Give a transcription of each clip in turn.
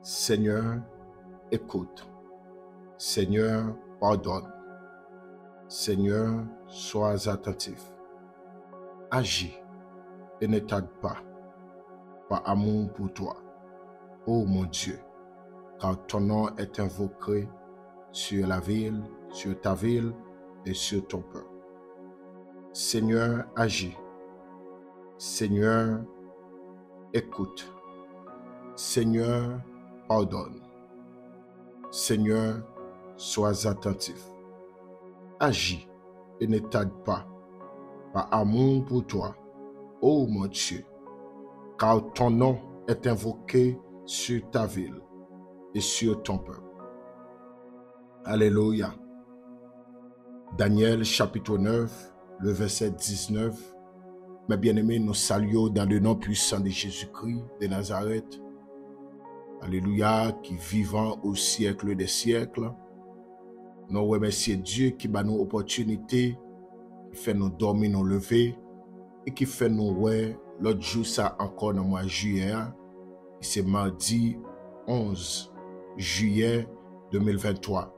Seigneur, écoute. Seigneur, pardonne. Seigneur, sois attentif. Agis et ne tarde pas, par amour pour toi. Ô mon Dieu, car ton nom est invoqué sur la ville, sur ta ville et sur ton peuple. Seigneur, agis. Seigneur, écoute. Seigneur, pardonne. Seigneur, sois attentif. Agis et ne tarde pas, par amour pour toi, ô mon Dieu, car ton nom est invoqué sur ta ville et sur ton peuple. Alléluia. Daniel chapitre 9, le verset 19. Mes bien-aimés, nous saluons dans le nom puissant de Jésus-Christ de Nazareth. Alléluia, qui vivant au siècle des siècles. Nous remercions Dieu qui bat nous opportunité, qui fait nous dormir, nous lever, et qui fait nous ouais l'autre jour ça encore dans le mois de juillet. C'est mardi 11 juillet 2023.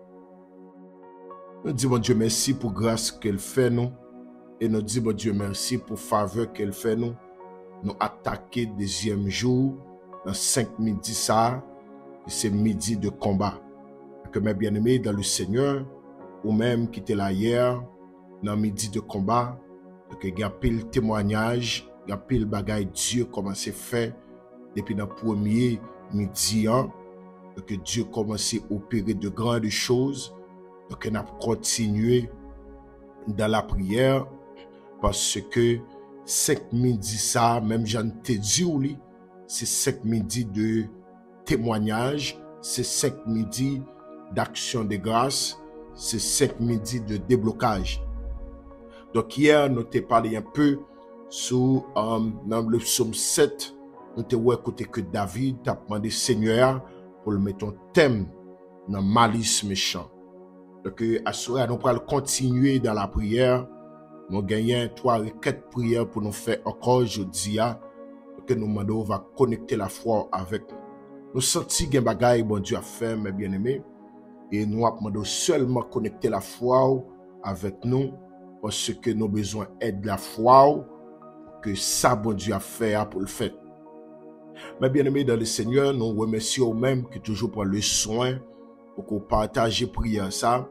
Nous disons Dieu merci pour grâce qu'elle fait nous. Et nous disons Dieu merci pour faveur qu'elle fait nous. Nous attaquer deuxième jour dans 5 midi ça. Et c'est midi de combat. Que mes bien-aimés dans le Seigneur, ou même qui était là hier, dans midi de combat, que il y a pile témoignage, il y a pile bagaille Dieu comment c'est fait depuis le premier midi, que Dieu commence à opérer de grandes choses, donc on a continué dans la prière parce que 5 midi ça, même j'en t'ai dit, c'est 5 midi de témoignage, c'est 5 midi d'action de grâce, c'est 5 midi de déblocage. Donc hier, nous t'ai parlé un peu sur dans le psaume 7, nous t'ai écouté que David t'a demandé Seigneur pour le mettre en thème dans malice méchant. Donc à ce moment, nous allons continuer dans la prière. Nous gagnons 3 requêtes prières pour nous faire encore aujourd'hui. Que nous demandons, on va connecter la foi avec nous. Nous sentons qu'il y a des bagailles bon Dieu a fait, mes bien-aimés. Et nous demandons seulement connecter la foi avec nous parce que nous avons besoin d'aide la foi que ça bon Dieu a fait pour le faire. Mes bien-aimés dans le Seigneur, nous remercions même qui toujours prend le soin pour qu'on partage prière ça.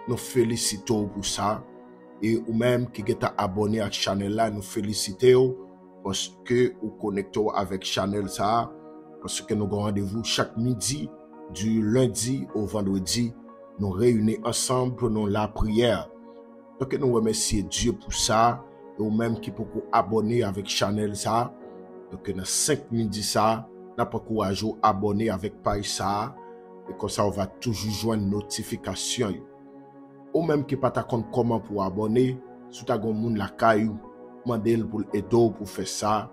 Nous félicitons pour ça. Et ou même qui est abonné à la chaîne là, nous félicitons parce que vous connectez avec la chaîne ça. Parce que nous avons rendez-vous chaque midi, du lundi au vendredi, nous réunissons ensemble pour nous la prière. Donc nous remercions Dieu pour ça, et ou même qui peut abonner avec Chanel ça. Donc dans 5 midi ça, n'a pas courage à abonner avec page ça, et comme ça on va toujours joindre une notification. Ou même qui pas ta compte comment pour abonner, sous ta gon moun la caillou, mandez pour aider pour faire ça,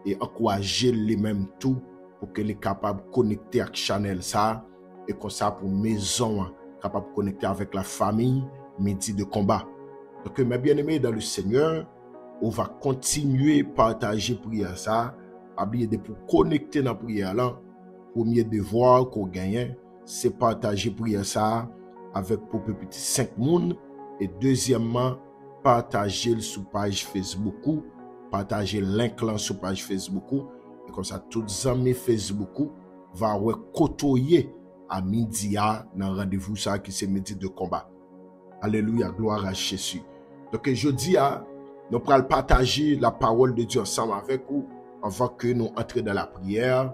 et encourager les mêmes tout pour que les capables de connecter avec Chanel ça et comme ça pour maison capable de connecter avec la famille midi de combat. Donc mes bien-aimés dans le Seigneur, on va continuer à partager prière ça, habiller pour connecter dans la prière là. Premier devoir qu'on gagne, c'est partager prière ça avec pour petit 5 moun et deuxièmement partager sur page Facebook, partager link là sur page Facebook. Et comme ça, tous les amis Facebook vont côtoyer à midi dans rendez-vous ça qui c'est midi de combat. Alléluia, gloire à Jésus. Donc je dis nous allons partager la parole de Dieu ensemble avec vous avant que nous entrions dans la prière,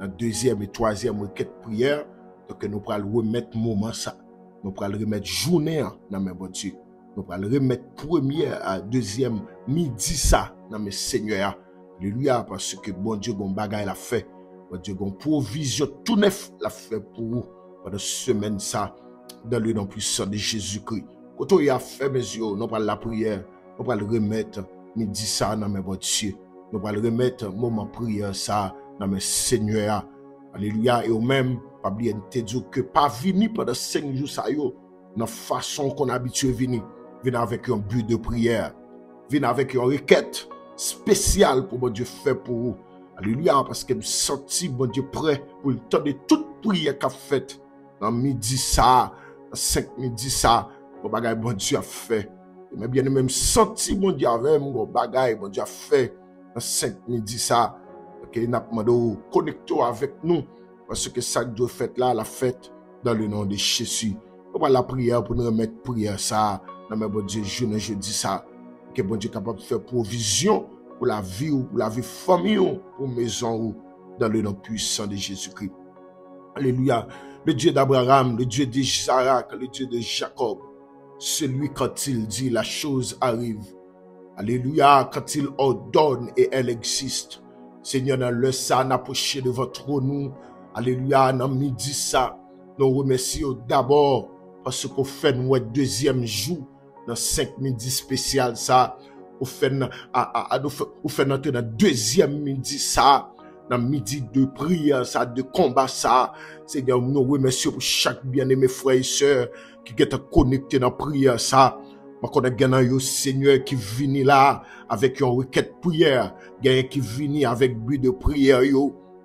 dans deuxième et troisième requête prière. Donc nous allons remettre moment ça. Nous allons remettre journée dans mes bon Dieu. Nous allons remettre première à deuxième midi ça dans mes seigneurs. Alléluia, parce que bon Dieu, bon bagay l'a fait. Bon Dieu, bon provision tout neuf l'a fait pour vous pendant semaine ça, dans le nom puissant de Jésus-Christ. Quand on y a fait, mes yeux, nous allons la prière, nous allons remettre midi ça dans mes bon Dieu. Nous allons remettre moment prière ça dans mes seigneurs. Alléluia, et au même, pas bien te dire que pas venir pendant 5 jours ça yo, dans façon qu'on habitué venir avec un but de prière, venir avec une requête spécial pour mon Dieu fait pour vous. Alléluia, parce que me senti, bon Dieu, prêt pour le temps de toute prière qu'a faite. Dans midi ça, dans 5 midi ça, bon bagay, bon Dieu a fait. Mais bien, même senti, bon Dieu, avec mon bagay, bon Dieu a fait. Dans 5 midi ça, ok, n'a pas demandé connecter avec nous. Parce que ça que Dieu fait là, la fête dans le nom de Jésus. On va la prière pour nous remettre prière ça. Dans mes bon Dieu, je dis ça. Que bon Dieu est capable de faire provision pour la vie ou pour la vie famille ou pour maison ou dans le nom puissant de Jésus-Christ. Alléluia. Le Dieu d'Abraham, le Dieu d'Isaac, le Dieu de Jacob. Celui quand il dit la chose arrive. Alléluia. Quand il ordonne et elle existe. Seigneur, dans le ça, n'approcher de votre trône. Alléluia. Dans midi ça, nous remercions d'abord parce qu'on fait notre deuxième jour dans 5 midi spécial ça. On fait notre deuxième midi ça. Dans midi de prière ça, de combat ça. Seigneur, nous remercions pour chaque bien-aimé frère et sœur qui est connecté dans la prière ça. Je connais un Seigneur qui vient là avec une requête prière. Il y a qui vient avec but de prière. Il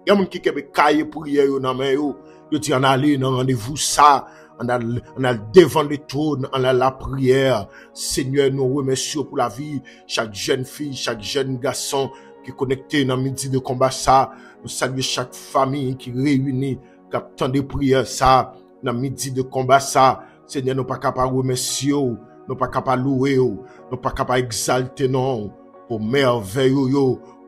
y a qui a cahier prière dans main yo. Yo dit on aller dans rendez-vous ça. On a devant le trône, on a la prière. Seigneur, nous remercions pour la vie. Chaque jeune fille, chaque jeune garçon qui est connecté dans le midi de combat ça. Nous saluons chaque famille qui réunit, qui attend des prières ça. Dans le midi de combat ça. Seigneur, nous pas capables de remercier, nous pas capables de louer, nous pas capables d'exalter non. Pour merveille,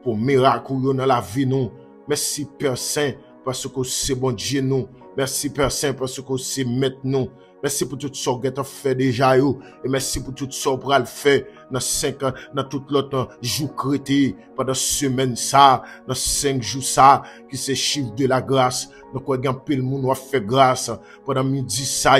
pour miracle dans la vie nous. Merci Père Saint, parce que c'est bon Dieu nous. Merci Père Saint parce que c'est maintenant. Merci pour tout ce que tu as fait déjà. Et merci pour tout ce que tu as fait dans 5 ans, dans tout l'autre jour crété, pendant semaine ça, dans 5 jours ça, qui se chiffre de la grâce. Donc, on a le monde a fait grâce pendant midi ça,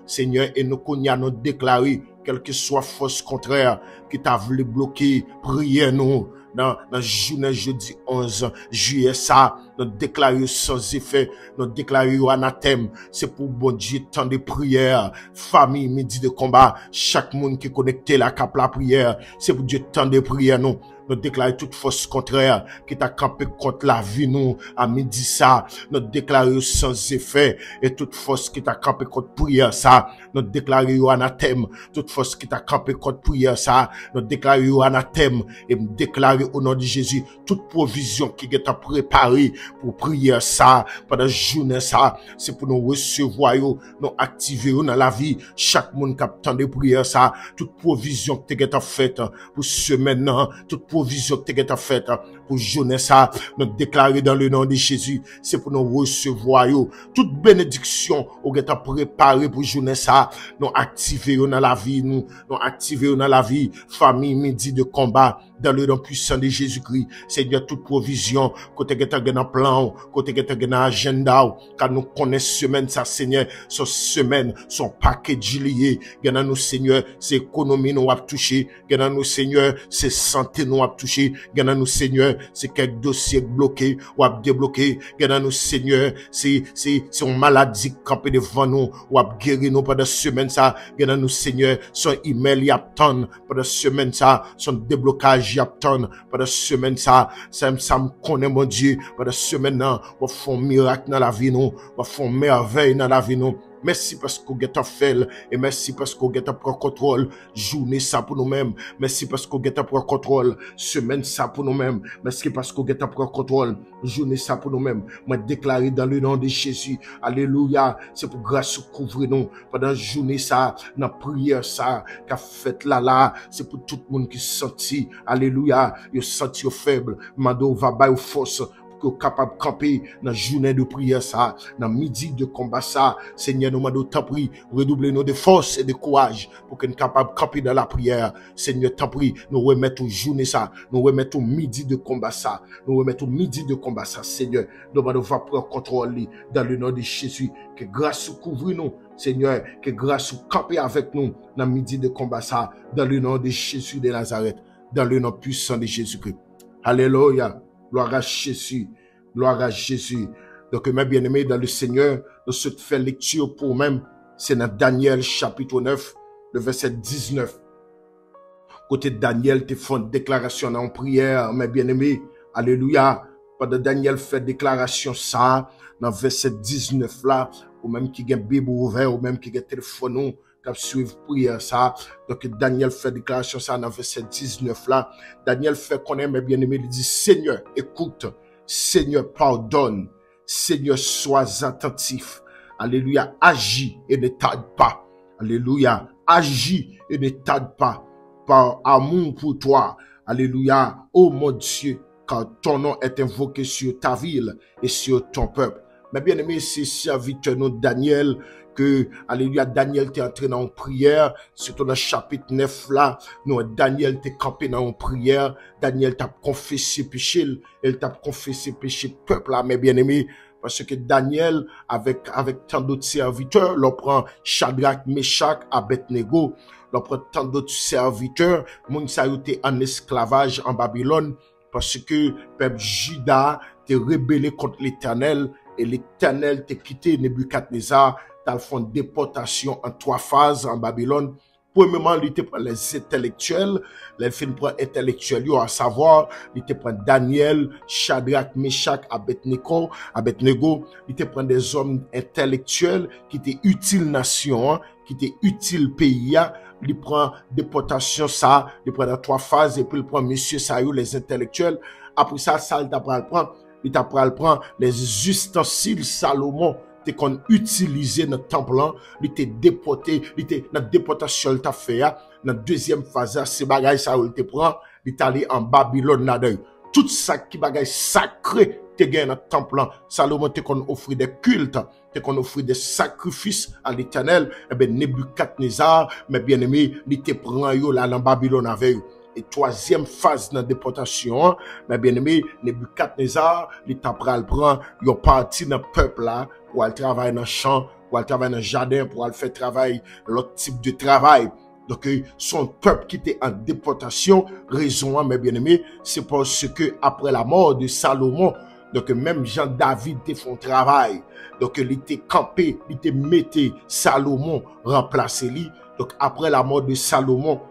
Seigneur, et nous nous déclaré, quelle que soit force contraire qui t'a voulu bloquer, priez nous. Dans journée jeudi 11 juillet ça, nous déclarons sans effet, nous déclarons anathème. C'est pour bon Dieu temps de prière, famille midi de combat, chaque monde qui est connecté la cap la prière, c'est pour Dieu temps de prière nous. Nous déclarons toute force contraire qui t'a campé contre la vie nous à midi ça, nous déclarons sans effet et toute force qui t'a campé contre prière ça, nous déclarons anathème. Toute force qui t'a campé contre prière ça, nous déclarons anathème et nous déclarons au nom de Jésus toute provision qui est préparée pour prier ça pendant la journée ça, c'est pour nous recevoir, nous activer dans la vie chaque monde qui attend de prière ça, toute provision qui est faite pour semaine, toute provision qui est faite pour journée ça, nous déclarer dans le nom de Jésus, c'est pour nous recevoir toute bénédiction qui est préparée pour journée ça, nous activer dans la vie, nous activer dans la vie, famille midi de combat, dans le nom puissant de Jésus-Christ. Seigneur, toute provision, côté que tu as un plan, côté que tu as un agenda, car nous connaissons semaine, ça, Seigneur, son semaine, son paquet lié, gagnant nous, Seigneur, c'est économie nous a touché, gagnant nous, Seigneur, c'est santé nous a touché, gagnant nous, Seigneur, c'est quelques dossiers bloqués, ou a débloqué, gagnant nous, Seigneur, c'est une maladie campée devant nous, ou a guéri nous pendant semaine, ça, gagnant nous, Seigneur, son email y attend pendant semaine, ça, son déblocage y attend pendant semaine, ça me connaît, mon Dieu, pendant semaine, on va faire un miracle dans la vie, nous, on va faire une merveille dans la vie, nous. Merci parce qu'on get fait et merci parce qu'on get pris contrôle journée ça pour nous-mêmes. Merci parce qu'on get pris contrôle semaine ça pour nous-mêmes. Merci parce qu'on get pris contrôle journée ça pour nous-mêmes. Moi déclaré dans le nom de Jésus. Alléluia. C'est pour grâce couvrir nous pendant journée ça, dans prière ça qu'a fait là. C'est pour tout le monde qui senti. Alléluia. Il senti faible. Mando va bailler force. Que capable de camper dans la journée de prière ça, dans midi de combat ça, Seigneur, nous demandons t'en prie, redoubler nos de force et de courage pour que nous capables de camper dans la prière. Seigneur, t'en prie, nous remettons journée ça, nous remettons midi de combat ça, nous remettons midi de combat ça, Seigneur, nous demandons va prendre contrôle dans le nom de Jésus, que grâce couvre nous, Seigneur, que grâce camper avec nous dans midi de combat ça, dans le nom de Jésus de Nazareth, dans le nom puissant de Jésus-Christ. Alléluia. Gloire à Jésus. Gloire à Jésus. Donc, mes bien-aimés dans le Seigneur, nous se fait lecture pour même, c'est dans Daniel chapitre 9, le verset 19. Côté de Daniel, tu fais une déclaration en prière, mes bien-aimés. Alléluia. pendant Daniel fait déclaration ça, dans verset 19 là, ou même qui a Bible ouvert, ou même qui a téléphone, qui suivre prière ça. Donc Daniel fait déclaration ça dans verset 19 là. Daniel fait connaître mes bien-aimés, il dit Seigneur, écoute, Seigneur, pardonne, Seigneur, sois attentif. Alléluia, agis et ne tarde pas. Alléluia, agis et ne tarde pas. Par amour pour toi. Alléluia, oh mon Dieu, car ton nom est invoqué sur ta ville et sur ton peuple. Mais bien aimé, c'est serviteur nous Daniel, que, alléluia, Daniel t'est entré dans une prière, surtout dans le chapitre 9 là, nous, Daniel t'est campé dans une prière, Daniel t'a confessé péché, il t'a confessé péché peuple là, mes bien-aimés, parce que Daniel, avec tant d'autres serviteurs, l'on prend Shadrach, Meshach, Abednego, l'on prend tant d'autres serviteurs, moun sa yo te en esclavage en Babylone, parce que peuple Juda t'est rebellé contre l'Éternel, et l'Éternel t'a quitté Nebuchadnezzar, t'as fait une déportation en 3 phases en Babylone. Premièrement, il te prend les intellectuels, les fins prend intellectuels, à savoir, il te prend Daniel, Shadrach, Meshach, Abednego, il te prend des hommes intellectuels qui étaient utiles nation, qui étaient utiles pays, il prend déportation ça, il prend dans 3 phases, et puis il prend monsieur Sayou, les intellectuels. Après ça, il t'apprend les ustensiles Salomon, qu'on utilisé dans le temple, il était déporté, il était dans la déportation, il t'a fait, dans la deuxième phase, c'est bagay ça, il te prend, il est allé en Babylone, là-dedans. Tout ça qui bagay sacré, te gagne dans le temple, Salomon te qu'on offre des cultes, te qu'on offre des sacrifices à l'Éternel, et bien Nebuchadnezzar, mes bien-aimés, il te prend yo là dans Babylone avec eux. Et 3e phase dans la déportation, mes bien-aimés, Nebuchadnezzar, il t'a prend, yo parti dans le peuple là, pour aller travailler dans le champ, pour aller travailler dans le jardin, pour aller faire travail, l'autre type de travail. Donc, son peuple qui était en déportation, raison, mes bien-aimés, c'est parce que après la mort de Salomon, donc même Jean-David te font travail. Donc, il était campé, il était metté Salomon, remplacé lui. Donc, après la mort de Salomon,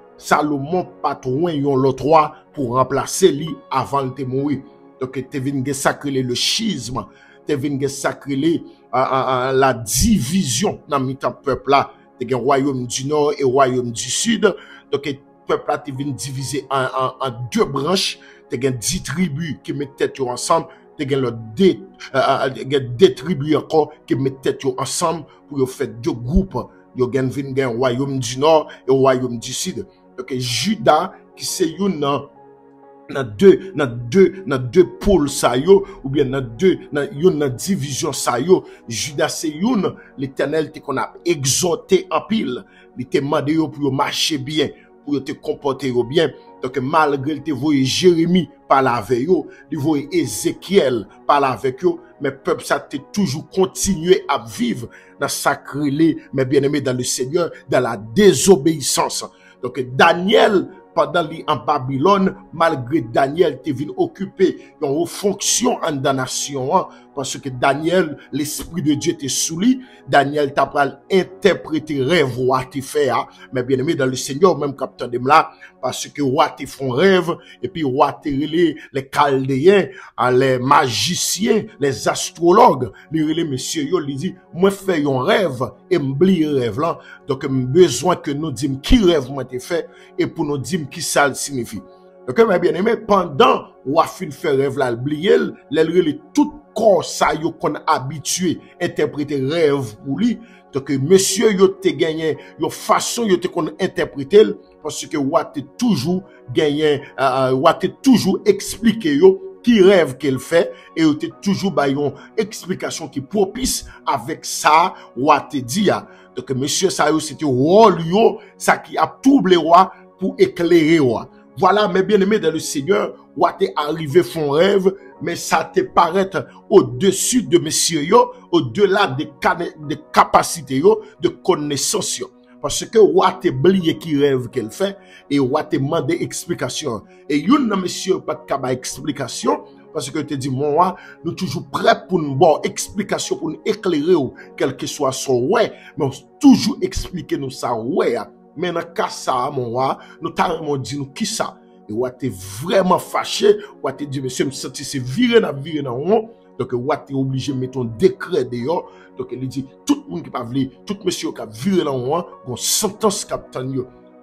patron, yon l'autre roi pour remplacer lui avant de mourir. Donc, te vient sacrer le schisme, te vient sacrer la division dans le peuple là. Te gen royaume du nord et royaume du sud. Donc, le peuple là te vient diviser en 2 branches. Te gen 10 tribus qui mettent tête ensemble. Te gen des tribus encore qui mettent tête ensemble pour faire 2 groupes. Yo gen royaume du nord et royaume du sud. Donc, Juda qui c'est une dans deux pôles ça yo, ou bien dans division ça yo, Judas c'est une, l'Éternel te qu'on a exhorté en pile, il te demandé yo pour marcher bien, pour te comporter bien. Donc malgré te voyer Jérémie parler avec yo, il voyer Ézéchiel parler avec yo, mais peuple ça te toujours continuer à vivre dans sacré, mais bien-aimé dans le Seigneur, dans la désobéissance. Donc Daniel pendant lui en Babylone, malgré Daniel te venu occuper une fonction en damnation, parce que Daniel, l'Esprit de Dieu te sous lui, Daniel t'a pas interprété rêve ou te fait, mais bien aimé dans le Seigneur, même capitaine de là, parce que roi te font rêve, et puis roi te relé les chaldéens, les magiciens, les astrologues, les relé messieurs, yo, li dit, moi fais un rêve, et m'oublie rêve là, donc besoin que nous disons qui rêve moi te fait, et pour nous dire qui ça signifie. Donc, mes bien-aimés, pendant ou a fin fait rêve là, oublié, les tout corps ça yo qu'on habitué interpréter rêve pour lui. Donc, monsieur yo te gagné, yo façon yo te qu'on interpréter parce que ou a te toujours gagné, ou a te toujours expliqué yo qui rêve qu'elle fait et yo te toujours ba yon explication qui propice avec ça ou a te dit. Donc, monsieur ça yo c'était rôle yo, ça qui a tout le roi pour éclairer roi. Voilà, mes bien-aimés dans le Seigneur, ou t'es arrivé font rêve, mais ça te paraît au-dessus de messieurs yo, au-delà des capacités yo, de connaissances yo. Parce que ou t'es oublié qui rêve qu'elle fait, et ou t'es demandé explication. Et yon nan monsieur pas de explication, parce que te dit, moi, nous toujours prêts pour nous bon explication, pour nous éclairer, quel que soit son ouais, mais on toujours expliquer nous ça ouais. Mais dans le cas ça, mon roi, nous t'avons dit nous qui ça. et ou t'es vraiment fâché, ou t'es dit, monsieur, me senti c'est viré dans rond. Donc, ou t'es obligé de mettre un décret dehors. Donc, il dit, tout le monde qui pas voulu, tout monsieur qui a viré dans rond, une sentence capitaine.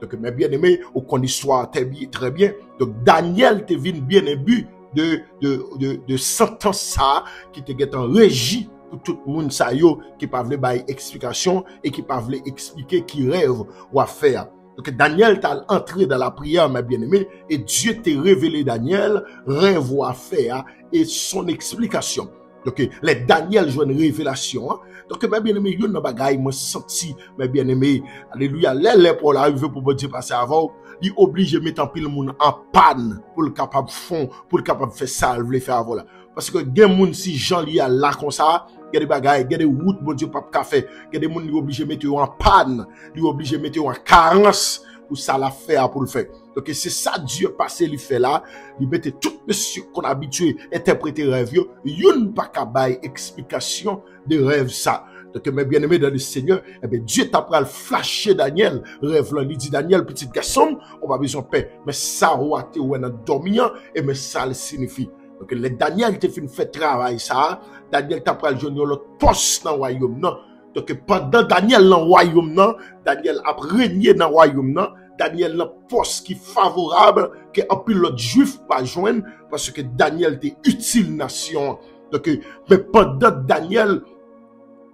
Donc, mes bien-aimés, au qu'on histoire très bien. Donc, Daniel te vient bien imbu de sentence ça, qui te get en régie pour tout le monde ça yo, qui pas voulu bailler explication, et qui pas voulu expliquer qui rêve ou à faire. Donc, Daniel t'a entré dans la prière, mes bien-aimés, et Dieu t'a révélé Daniel, rêve ou à faire, et son explication. Donc, les Daniel jouent une révélation. Hein? Donc, mes bien-aimés, yon nan bagay, moi senti, mes bien-aimés, alléluia, les pour l'arrivée pour Dieu passer avant, il oblige de mettre en pile moun en panne, pour le capable fond, pour le capable faire ça, le faire avant là. Parce que, gen moun si Jean li a là comme ça, il y a des bagailles, il y a des routes, bon Dieu, pas café, il y a des moun qui obligé de mettre en panne, qui obligé de mettre en carence, pour ça la faire, pour le faire. Donc, c'est ça Dieu passé, il fait là, il mettait tout monsieur qu'on a habitué à interpréter rêve, yon pas qu'à bailler explication de rêve ça. Donc, mes bien-aimés dans le Seigneur, eh bien, Dieu t'a pris à flasher Daniel, rêve là, il dit Daniel, petit garçon, on va besoin de paix. Mais ça, ou a été ou en dormant, et mais ça le signifie. Donc, le Daniel te fait travail ça, Daniel t'a pris à joindre l'autre poste dans le royaume, non. Donc, pendant Daniel dans le royaume, non, Daniel a régné dans le royaume, non. Daniel n'a poste qui favorable que un pilote juif pas joindre parce que Daniel était utile nation. Donc mais pendant Daniel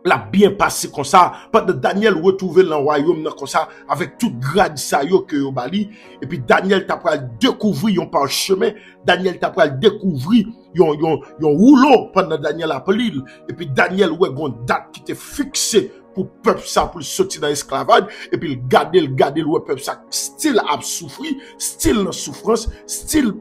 l'a bien passé comme ça, pendant Daniel retrouvé dans le royaume comme ça avec tout grade ça yo que yo bali et puis Daniel t'a pas découvrir un parchemin, Daniel t'a pas découvrir yon rouleau pendant Daniel a l'île et puis Daniel ouais gon date qui était fixée pour peuple ça pour sortir dans l'esclavage et puis garder le peuple ça style a souffrir style dans souffrance style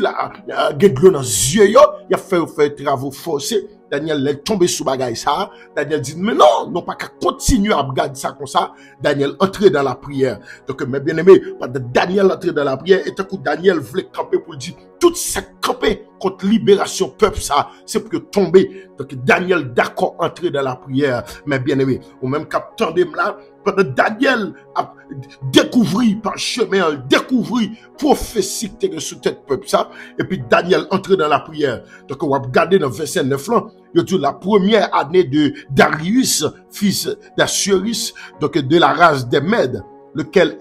a gagné dans yeux yo il a fait travaux forcés. Daniel est tombé sous bagaille ça. Daniel dit, mais non pas qu'à continuer à regarder ça comme ça. Daniel entrer dans la prière. Donc, mes bien-aimés, pendant Daniel entrer dans la prière, et tant que Daniel voulait camper pour dire, tout ça camper contre libération peuple ça, c'est pour tomber. Donc, Daniel d'accord entrer dans la prière, mes bien-aimés. Ou même captant de là, pendant Daniel a découvert par chemin, découvert prophétie qui était sous tête peuple ça, et puis Daniel entre dans la prière. Donc, on va regarder dans verset 9 là, il dit la première année de Darius, fils d'Assuérus, donc de la race des Mèdes, lequel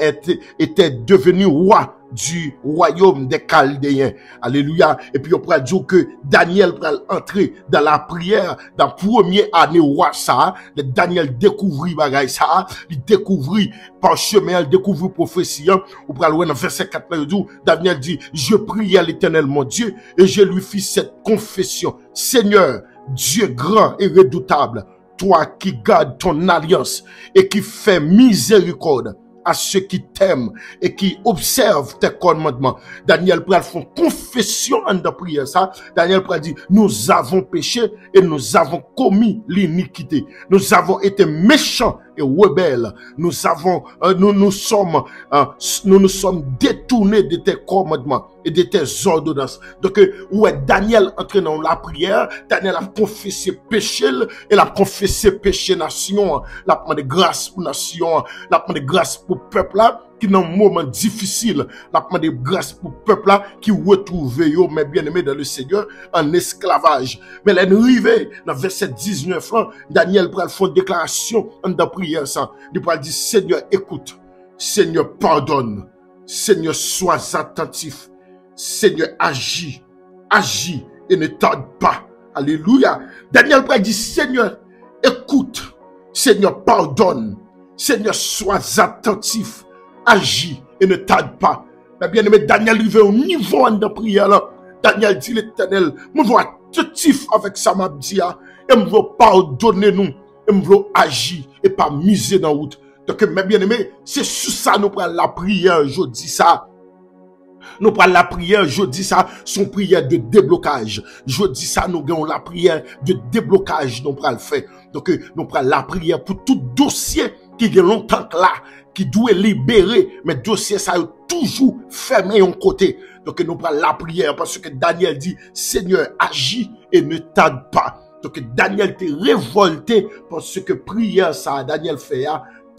était devenu roi du royaume des Chaldéens. Alléluia. Et puis on pourra dire que Daniel pourra entrer dans la prière dans la première année roi ça. Daniel découvrit bagaille ça. Il découvrit par chemin, il découvrit prophétie. On pourra lire dans verset 4 Daniel dit, je prie à l'Éternel mon Dieu et je lui fis cette confession. Seigneur, Dieu grand et redoutable, toi qui gardes ton alliance et qui fais miséricorde à ceux qui t'aiment et qui observent tes commandements. Daniel pral font confession en de prière ça. Daniel pral dit, nous avons péché et nous avons commis l'iniquité. Nous avons été méchants et rebelles. Nous nous sommes détournés de tes commandements et de tes ordonnances. Donc, Daniel entré dans la prière, Daniel a confessé péché, et a confessé péché nation, la demandé grâce pour nation, la demandé grâce pour peuple là, qui dans un moment difficile, la demandé grâce pour peuple là, qui retrouve yo, mes bien-aimés dans le Seigneur, en esclavage. Mais l'arrivée, dans verset 19 là, Daniel pral faire une déclaration en de prière ça. Il pral dire, Seigneur, écoute. Seigneur, pardonne. Seigneur, sois attentif. Seigneur, agis et ne tarde pas. Alléluia. Daniel pral dit, Seigneur, écoute. Seigneur, pardonne. Seigneur, sois attentif. Agis et ne tarde pas. Mais bien aimé, Daniel arrive au niveau de prière là. Daniel dit l'Éternel, je veux attentif avec ça m'a dit, et je veux pardonner nous, et je veux agir et pas miser dans la route. Donc, mes bien-aimés, c'est sur ça nous prenons la prière, je dis ça. Nous prenons la prière, je dis ça, son prière de déblocage. Je dis ça, nous gagnons la prière de déblocage, nous prenons le faire. Donc, nous prenons la prière pour tout dossier qui est longtemps là, qui doit libérer, mais dossier ça est toujours fermé en côté. Donc, nous prenons la prière parce que Daniel dit, Seigneur, agis et ne tarde pas. Donc, Daniel était révolté parce que prière ça, Daniel fait,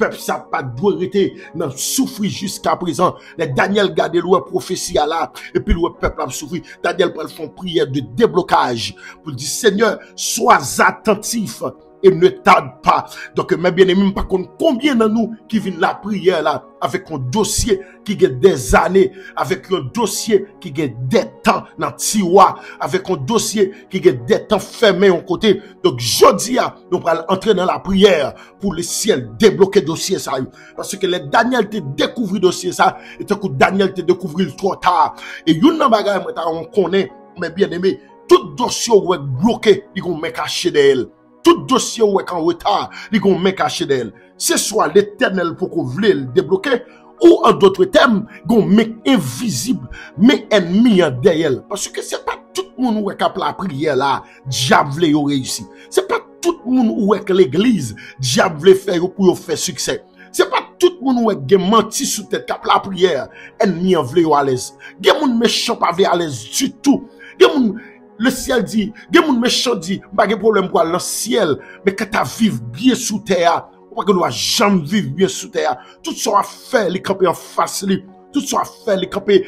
peuple ça pas doit arrêter dans souffrir jusqu'à présent. Les Daniel garde le prophétie là et puis le peuple a souffert. Daniel prend font prière de déblocage pour dire Seigneur, sois attentif et ne tarde pas. Donc, mes bien-aimés, par contre, combien de nous qui viennent la prière là, avec un dossier qui a des années, avec un dossier qui a des temps dans tiroir, avec un dossier qui a des temps fermés en côté. Donc, jeudi, nous allons entrer dans la prière pour le ciel débloquer dossier ça. Parce que les Daniel te découvert dossier ça, et tant que Daniel te découvert trop tard. Et une bagage, on connaît, mes bien-aimés, tout dossier ou est bloqué, il va mettre caché d'elle. Tout dossier ou est en retard, il va mettre caché d'elle. C'est soit l'éternel pour qu'on voulait le débloquer, ou en d'autres termes, qu'on met invisible, mais ennemi en derrière. Parce que c'est pas tout le monde qui a la prière là, diable veut réussir. C'est pas tout le monde qui l'église, diable veut faire pour faire succès. C'est pas tout le monde qui a menti sous tête qui a la prière, ennemi en veut à l'aise. Il y a des méchants pas à l'aise du tout. Le ciel dit, il y a des méchants dit, pas de problème pour aller dans le ciel, mais quand tu vivre bien sous terre, ou pas que tu jamais vivre bien sous terre, tout ça à faire, les camper en face, tout ça à faire, les camper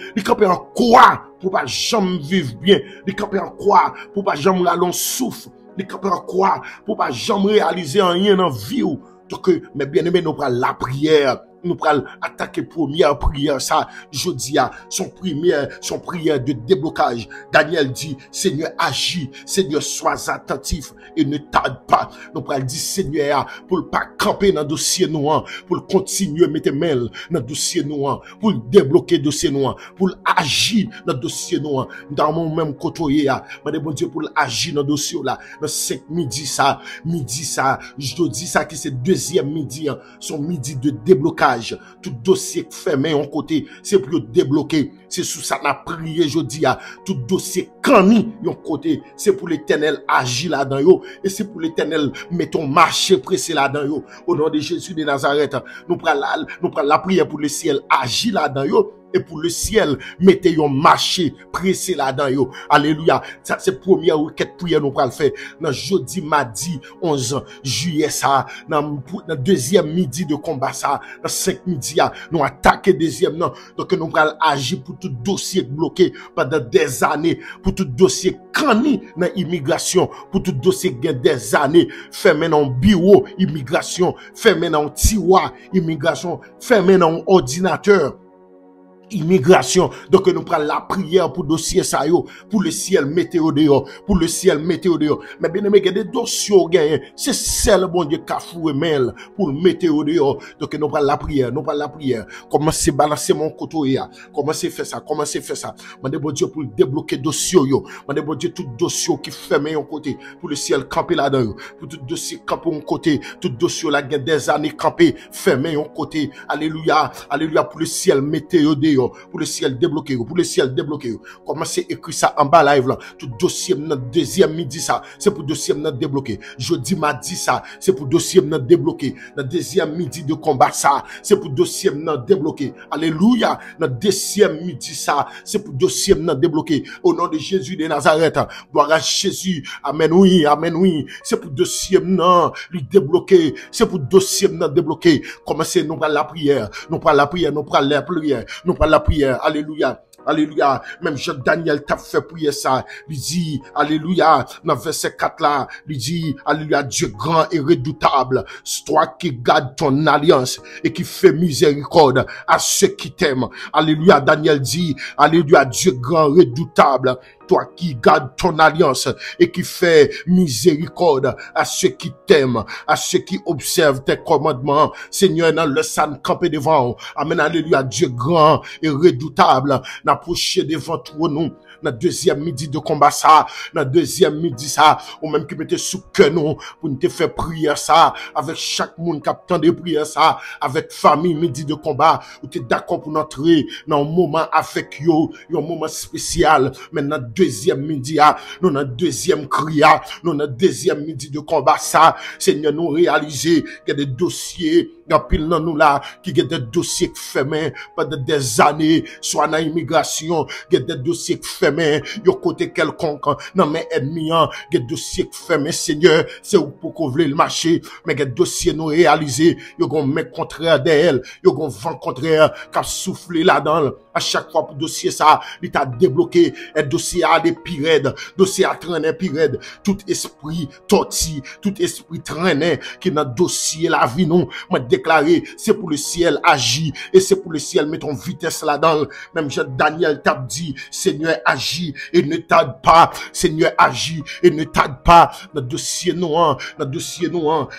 en croix, pour pas jamais vivre bien, les camper en croix, pour pas jamais aller en souffle, les camper en croix, pour pas jamais réaliser rien dans la vie. Donc, mes bien-aimés, nous prenons la prière. Nous prenons attaquer première prière, ça, jeudi, son prière de déblocage. Daniel dit, Seigneur, agis, Seigneur, sois attentif et ne tarde pas. Nous prenons dire, Seigneur, pour ne pas camper dans le dossier noir, pour continuer à mettre mail dans le dossier noir, pour débloquer le dossier noir, pour agir dans le dossier noir. Dans mon même côté, bon Dieu, pour agir dans le dossier là, dans 5 midi, ça, jeudi, ça, qui c'est deuxième midi, son midi de déblocage. Tout dossier fermé en côté, c'est pour débloquer. C'est sous ça n'a prié jeudi. Tout dossier cani en côté, c'est pour l'éternel agir là-dedans yo. Et c'est pour l'éternel mettons marché pressé là-dedans yo. Au nom de Jésus de Nazareth, nous prenons la prière pour le ciel agir là-dedans yo. Et pour le ciel, mettez yon marché pressé là-dedans yo. Alléluia. Ça c'est première requête prière nous pral faire dans jeudi mardi 11 juillet ça dans deuxième midi de combat ça dans 5 midi nous attaquer deuxième non. Donc nous pral agir pour tout dossier bloqué pendant des années, pour tout dossier cani dans immigration, pour tout dossier gain des années fermé dans bureau immigration, fermé dans tiroir immigration, fermé dans ordinateur immigration. Donc nous prenons la prière pour dossier ça yo, pour le ciel météo dehors, pour le ciel météo dehors. Mais bien aimé, il y a des dossiers gagnés, c'est celle bon Dieu kafou et mel pour le météo dehors. Donc nous prenons la prière, commencez balancer mon couteau ya, commencez faire ça, Mandez bon Dieu pour débloquer dossier yo, mandez bon Dieu tout dossier qui fermé en côté, pour le ciel camper là-dedans, pour tout dossier camper en côté, tout dossier là gagne des années camper fermé en côté. Alléluia, alléluia pour le ciel météo dehors. Pour le ciel débloqué, Commencez à écrire ça en bas live là. Tout dossier notre deuxième midi ça, c'est pour dossier notre débloqué. Jeudi mardi ça, c'est pour dossier notre débloqué. Notre deuxième midi de combat ça, c'est pour dossier notre débloqué. Alléluia. Notre deuxième midi ça, c'est pour dossier notre débloqué. Au nom de Jésus de Nazareth, gloire à Jésus. Amen oui, amen oui. C'est pour dossier non, lui débloquer. C'est pour dossier notre débloqué. Commencez nous par la prière, nous par la prière, la prière, alléluia, alléluia. Même Jean Daniel t'a fait prier ça. Il dit, alléluia, dans verset 4 là, il dit, alléluia, Dieu grand et redoutable, c'est toi qui garde ton alliance et qui fait miséricorde à ceux qui t'aiment. Alléluia, Daniel dit, alléluia, Dieu grand, redoutable, toi qui gardes ton alliance et qui fait miséricorde à ceux qui t'aiment, à ceux qui observent tes commandements. Seigneur, dans le sang campé devant. Amen, alléluia, Dieu grand et redoutable, n'approcher devant toi nous. Dans deuxième midi de combat ça, dans deuxième midi ça, ou même qui mettait sous cœur nous, pour nous te faire prier ça, avec chaque monde qui attend de prier ça, avec famille midi de combat, ou t'es d'accord pour entrer dans un moment avec yo, un moment spécial, mais dans deuxième midi, nous dans deuxième cri, nous dans deuxième midi de combat ça, Seigneur nous réaliser qu'il y a des dossiers Gan pile nan nous là, qui gen des dossiers fermés pendant des années, soit dans l'immigration, gen des dossiers fermés, yo côté quelconque, nan men ennemi, gen dossiers fermés, Seigneur, c'est pour qu'on vle le marché, mais gen dossiers nous réalisés, yo gon men contraire d'elle, yo gon vent contraire, qui soufflé là-dedans, à chaque fois pour dossier ça, il t'a débloqué, et dossier a des pires, dossier a traîné pire, tout esprit torti, tout esprit traîné, qui dans dossier la vie non, m'a déclaré, c'est pour le ciel agit, et c'est pour le ciel mettre en vitesse là-dedans, même Jean Daniel t'a dit, Seigneur agit, et ne tarde pas, Seigneur agit, et ne tarde pas, notre dossier noir,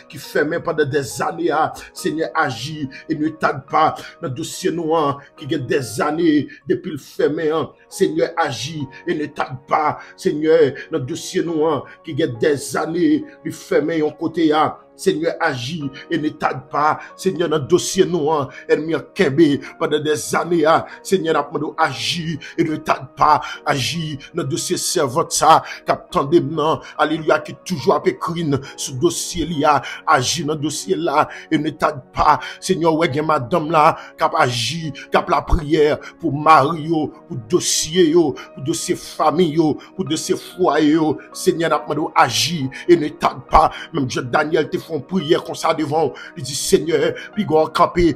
qui fait même pendant des années, Seigneur agit, et ne tarde pas, notre dossier noir, qui gagne des années, depuis le fermé, Seigneur agit, et ne tarde pas, Seigneur, notre dossier noir, qui gagne des années, lui fermé en côté, Seigneur agit et ne tarde pas. Seigneur, notre dossier noir, ennemi kembe pendant des années. Seigneur, n'a agit et ne tarde pas. Agit notre dossier servante ça, captain maintenant. Alléluia, qui toujours a écrit ce dossier là. Agit notre dossier là et ne tarde pas. Seigneur, ouais, madame là, cap agit, cap la prière pour Mario, pour dossier pour dossier famille pour dossier foyer Seigneur, n'a agit et ne tarde pas. Même je Daniel te font prière comme ça devant, il dit Seigneur, puis go camper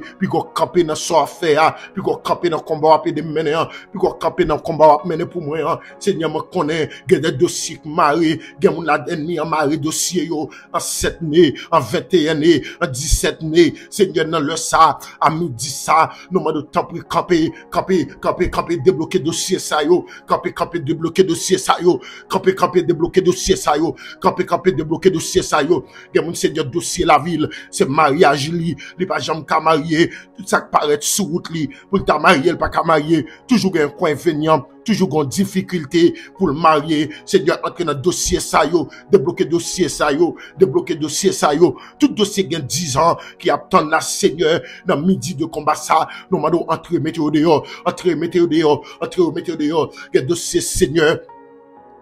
dans son affaire, puis go camper dans combat à de mener, puis go camper dans combat à mener pour moi. Seigneur me connaît, il y a des dossiers marés, il y a mon ennemi en maré dossier yo en 7 né, en 21 né, en 17 né. Seigneur dans le ça, à midi ça, nous m'a de temps pour camper, débloquer dossier ça yo, camper débloquer dossier ça yo, camper débloquer dossier ça yo, camper débloquer dossier ça yo. Il y a mon Seigneur dossier la ville, c'est mariage li pas jamais qu'à marier, tout ça qui paraît sous route li, pour ta marier, pas qu'à marier, toujours un inconvénient, toujours une difficulté pour le marier. Seigneur, entre dans dossier ça yo, débloquer dossier ça yo, tout dossier gain 10 ans qui attend la Seigneur dans midi de combat ça, nous m'avons entrer météo dehors, gain dossier Seigneur.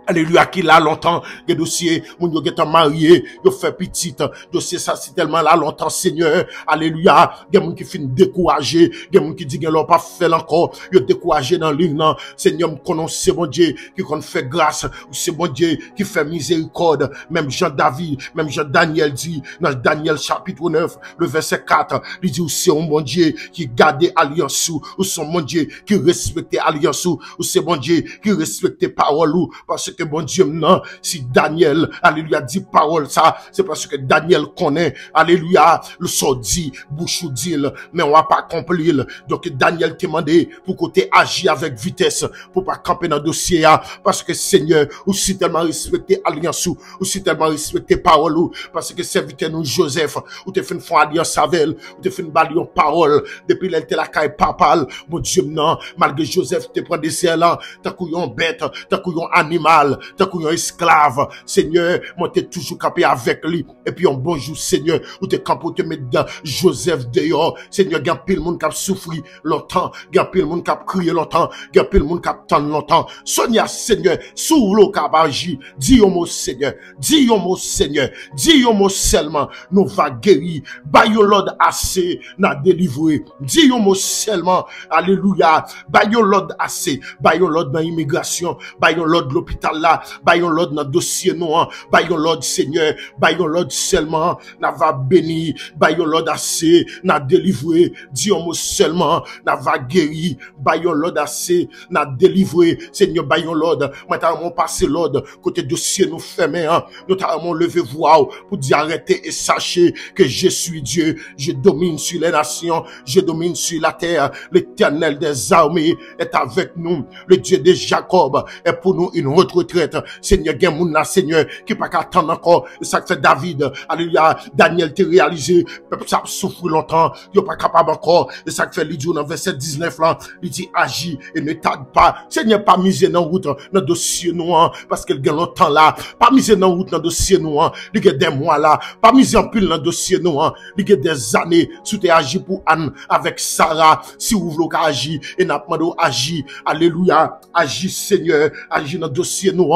Alléluia, qui là longtemps, des dossiers, mon yo get marié, yo fait petite, dossier ça c'est tellement là longtemps, Seigneur. Alléluia, des moun qui fin découragé, des moun qui dit qu'ils l'ont pas fait encore, yo découragé dans ligne, non. Seigneur, me connaît c'est bon Dieu, qui qu'on fait grâce, ou c'est bon Dieu, qui fait miséricorde. Même Jean David, même Jean Daniel dit, dans Daniel chapitre 9, le verset 4, il dit, ou c'est un bon Dieu, qui garde alliance ou c'est bon Dieu, qui respecte alliance ou c'est bon Dieu, qui respecte parole ou, parce que bon Dieu, non, si Daniel, alléluia, dit parole ça, c'est parce que Daniel connaît, alléluia, le sort dit, bouche ou dit, mais on va pas accomplir. Donc Daniel te demandé pour côté agir avec vitesse, pour pas camper dans le dossier, parce que Seigneur, ou si tellement respecté alliance ou si tellement respecté parole ou, parce que serviteur nous Joseph, ou te fait une fois alliance avec elle, ou te fait une balion parole, depuis l'elle te la caille papal, mon Dieu, non, malgré Joseph te prend des ailes, t'as couillon bête, t'as couillon animal, t'as couillon esclave, Seigneur, moi t'es toujours capé avec lui, et puis un bonjour, Seigneur, ou t'es capé te mettre dans Joseph dehors, Seigneur, gagne pile monde qui a souffri longtemps, gagne pile monde qui a crié longtemps, gagne pile monde qui a attendu longtemps, Sonia, Seigneur, sous l'eau kabaji, dis au mot Seigneur, dis au mot Seigneur, dis au mot seulement, nous va guérir, baillons l'ordre assez, n'a délivré, dis au mot seulement, alléluia, baillons l'ordre assez, baillons l'ordre dans l'immigration, baillons l'ordre de l'hôpital là, baillons l'ordre dans le dossier noir, baillons l'ordre Seigneur, baillons l'ordre seulement, n'a va béni, baillons l'ordre assez, n'a délivré, dis au mot seulement, n'a va guéri, baillons l'ordre assez, n'a délivré, Seigneur, baillons l'ordre, maintenant passer l'ordre, côté dossier nous fermé, nous t'avons levé voix pour dire arrêtez et sachez que je suis Dieu, je domine sur les nations, je domine sur la terre, l'Éternel des armées est avec nous, le Dieu de Jacob est pour nous une retraite. Seigneur, gen moun la Seigneur, qui pas qu'attendre encore, ça fait David, alléluia, Daniel te réalisé, peuple ça souffre longtemps, yo pas capable encore, et ça fait lui dit dans verset 19 là, il dit agis et ne tarde pas. Seigneur, pas miser dans route dans dossier noir, parce qu'il gagne longtemps là, pas miser dans route dans dossier noir, il y a des mois là, pas miser en pile dans dossier noir, il y a des années, sous te agi pour Anne avec Sarah, si vous voulez agir, et n'a pas agir, alléluia, agis Seigneur, agis dans dossier dossier nous,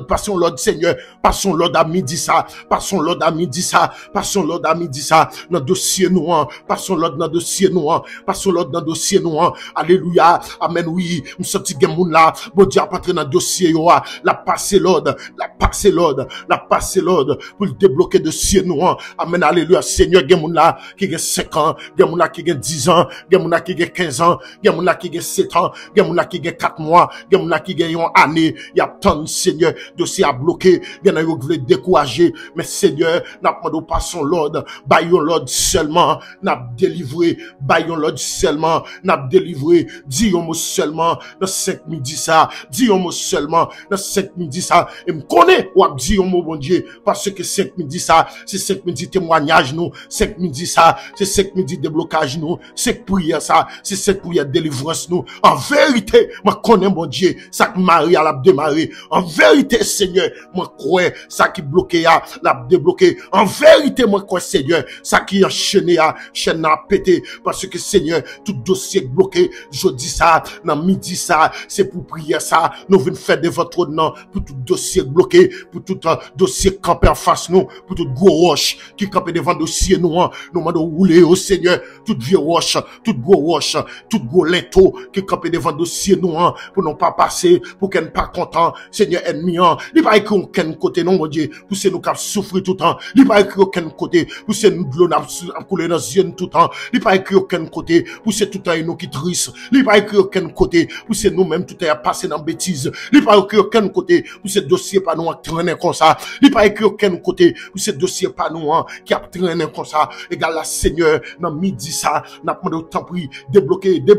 passons l'autre, Seigneur, passons l'autre à midi ça, passons l'autre à midi ça, passons l'autre à midi ça, dans dossier nous, passons l'autre dans dossier nous, passons l'autre dans dossier nous, alléluia, amen, oui, nous senti gen moun là, bon Dieu a pas dans dossier yo, la passer l'ordre, pour le débloquer dossier nous, amen, alléluia, Seigneur, gen moun là, qui gen 5 ans, gen moun là qui gen 10 ans, gen moun là qui gen 15 ans, gen moun là qui gen 7 ans, gen moun là qui gen 4 mois, gen moun là qui gen une année, y a tant Seigneur, dossier à bloquer, gen yo voulait décourager, mais Seigneur, n'a pas de passion l'ordre, baillons l'ordre seulement, n'a délivré, baillons l'ordre seulement, n'a délivré, dis un mot seulement, dans 5 midi ça, dis un mot seulement, dans 5 midi ça, et me connaît, ou a dit un mot bon Dieu, parce que 5 midi ça, c'est 5 midi témoignage nous, 5 midi ça, c'est 5 midi déblocage nous, 5 prières ça, c'est 5 prières délivrance nous, en vérité, moi connais mon Dieu, ça que Marie a l'a démarré, en vérité Seigneur, moi crois, ça qui bloqué a, l'a débloqué, en vérité moi crois Seigneur, ça qui enchaîné a, chaîne a pété, parce que Seigneur, tout dossier bloqué, je dis ça, dans midi ça, c'est pour prier ça, nous venons faire de votre nom, pour tout dossier bloqué, pour tout dossier campé en face nous, pour tout gros roche, qui campé devant dossier nous, nous demandons rouler au Seigneur, tout vieux roche, tout gros linteau, qui campé devant dossier nous, pour non pas passer, pour qu'elle pas content, Seigneur ennemi, il va écrire aucun côté, non, mon Dieu, pour c'est nous qui souffrir tout le temps, il va écrire aucun côté, pour c'est nous de l'eau à couler dans les yeux tout le temps, il va écrire aucun côté, pour c'est tout le temps nous qui triste, il va écrire aucun côté, pour c'est nous-mêmes tout le temps à passer dans bêtise, il va écrire aucun côté, pour ce dossier pas nous à traîner comme ça, il va écrire aucun côté, pour ce dossier pas nous qui a traîné comme ça, égal la Seigneur, dans midi ça, n'a pas de temps pris, déblocage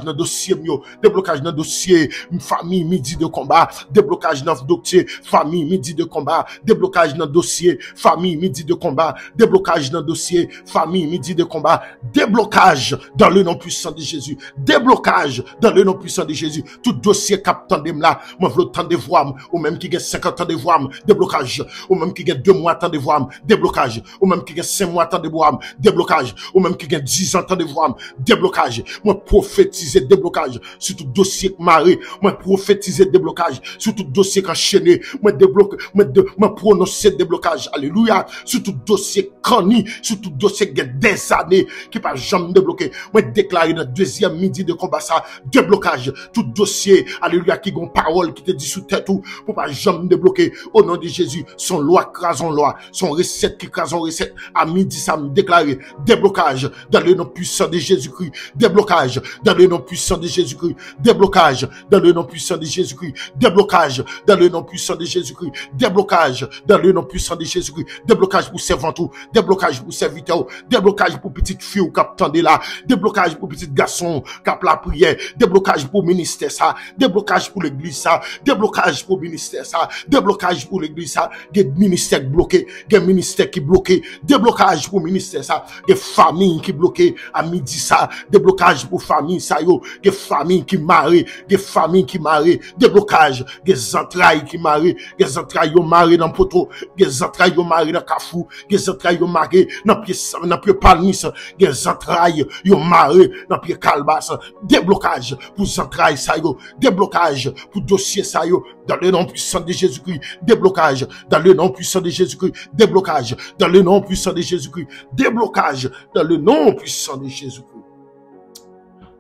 dans dossier mieux, déblocage dans dossier famille midi de combat, déblocage dans dossier famille midi de combat, déblocage dans dossier famille midi de combat, déblocage dans dossier famille midi de combat, déblocage dans le nom puissant de Jésus, déblocage dans le nom puissant de Jésus, tout dossier captant dem là, moi v'le temps de voir, ou même qui gagne 50 ans de voir, déblocage, ou même qui gagne 2 mois temps de voir, déblocage, ou même qui gagne 5 mois temps de voir, déblocage, ou même qui gagne 10 ans temps de voir, déblocage, moi prophétiser déblocage sur tout dossier maré, moi prophétiser déblocage sur tout dossier enchaîné, moi débloque, moi prononcer déblocage, alléluia, sur tout dossier cani, sur tout dossier qui a des années qui pas jamais débloqué, moi déclarer dans deuxième midi de combat ça, déblocage, tout dossier, alléluia, qui gon parole qui te dit sous tête tout, pour pas jamais débloquer, au nom de Jésus, son loi crasons loi, son recette qui crasons recette, à midi ça me déclarer, déblocage, dans le nom puissant de Jésus-Christ, déblocage, dans le nom puissant de Jésus-Christ, déblocage, dans le nom puissant de Jésus-Christ, déblocage, dans le nom puissant de Jésus-Christ, déblocage, dans le nom puissant de Jésus-Christ, déblocage pour servant tout, déblocage pour serviteur, déblocage pour petite fille ou cap tendez là, déblocage pour petit garçon cap la prière, déblocage pour ministère ça, déblocage pour l'église ça, déblocage pour ministère ça, déblocage pour l'église ça, des ministères bloqués, des ministères qui bloqués, déblocage pour ministère ça, des familles qui bloquées à midi ça, déblocage pour famille ça yo, des familles qui marrent, des familles qui marrent, déblocage, des entrailles qui marrent, des entrailles yo marrent dans poteau, des entrailles yo marrent dans kafou, des entrailles yo marrent dans pied palmis, des entrailles yo marrent dans pied calbas, déblocage pour entrailles ça yo, déblocage pour dossier ça yo, dans le nom puissant de Jésus-Christ, déblocage, dans le nom puissant de Jésus-Christ, déblocage, dans le nom puissant de Jésus-Christ, déblocage, dans le nom puissant de Jésus-Christ.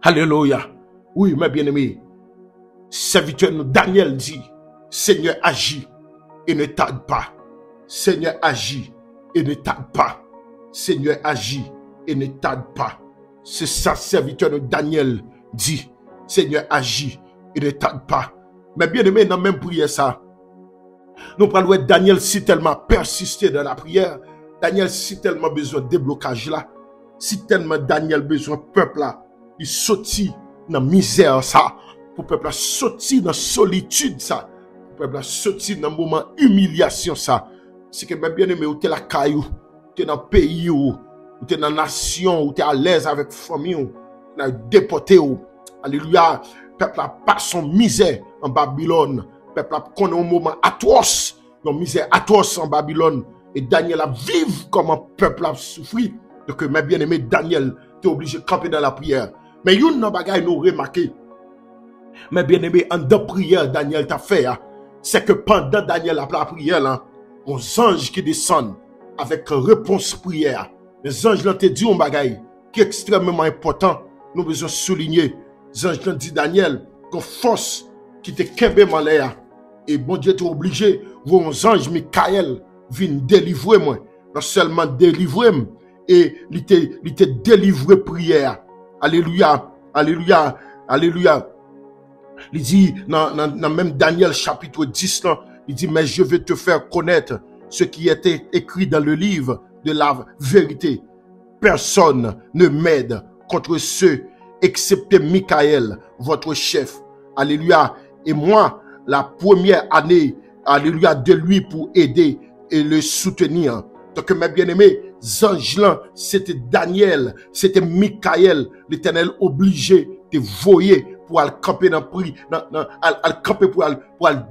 Alléluia. Oui, mes bien-aimés, serviteur nous, Daniel dit, Seigneur agit et ne tarde pas. Seigneur agit et ne tarde pas. Seigneur agit et ne tarde pas. C'est ça, serviteur de Daniel dit, Seigneur agit et ne tarde pas. Mais bien aimé, dans même prière ça, nous prenons Daniel si tellement persisté dans la prière, Daniel si tellement besoin de déblocage là, si tellement Daniel besoin peuple là, il sortit dans misère ça, pour peuple là sortir dans solitude ça, pour peuple là sortir dans moment humiliation ça. C'est que bien aimé, ou t'es la caillou, t'es dans le pays ou t'es dans la nation, ou t'es à l'aise avec famille ou t'es déporté ou, alléluia, peuple là passe son misère en Babylone, peuple là connaît un moment atroce, une misère atroce en Babylone, et Daniel a vivre comme un peuple a souffri. Donc mes bien-aimés, Daniel t'es obligé de camper dans la prière. Mais une bagay nous remarqué, Mais bien aimé, en deux prières, Daniel t'a fait, c'est que pendant Daniel a la prière, là, les anges qui descendent avec réponse prière. Les anges l'ont dit un bagage qui est extrêmement important. Nous besoin souligner. Les anges l'ont dit Daniel, qu'on force qui te kembe en l'air. Et bon Dieu, tu es obligé, vos anges Michael viennent délivrer moi. Non seulement délivrer, et il te délivré prière. Alléluia, alléluia, alléluia. Il dit, dans même Daniel chapitre 10, là, il dit, mais je vais te faire connaître ce qui était écrit dans le livre de la vérité. Personne ne m'aide contre ceux, excepté Michael, votre chef. Alléluia. Et moi, la première année, alléluia, de lui pour aider et le soutenir. Donc, mes bien-aimés, anges là, c'était Daniel, c'était Michael, l'Éternel obligé de voyer pour aller camper dans le prix, camper pour aller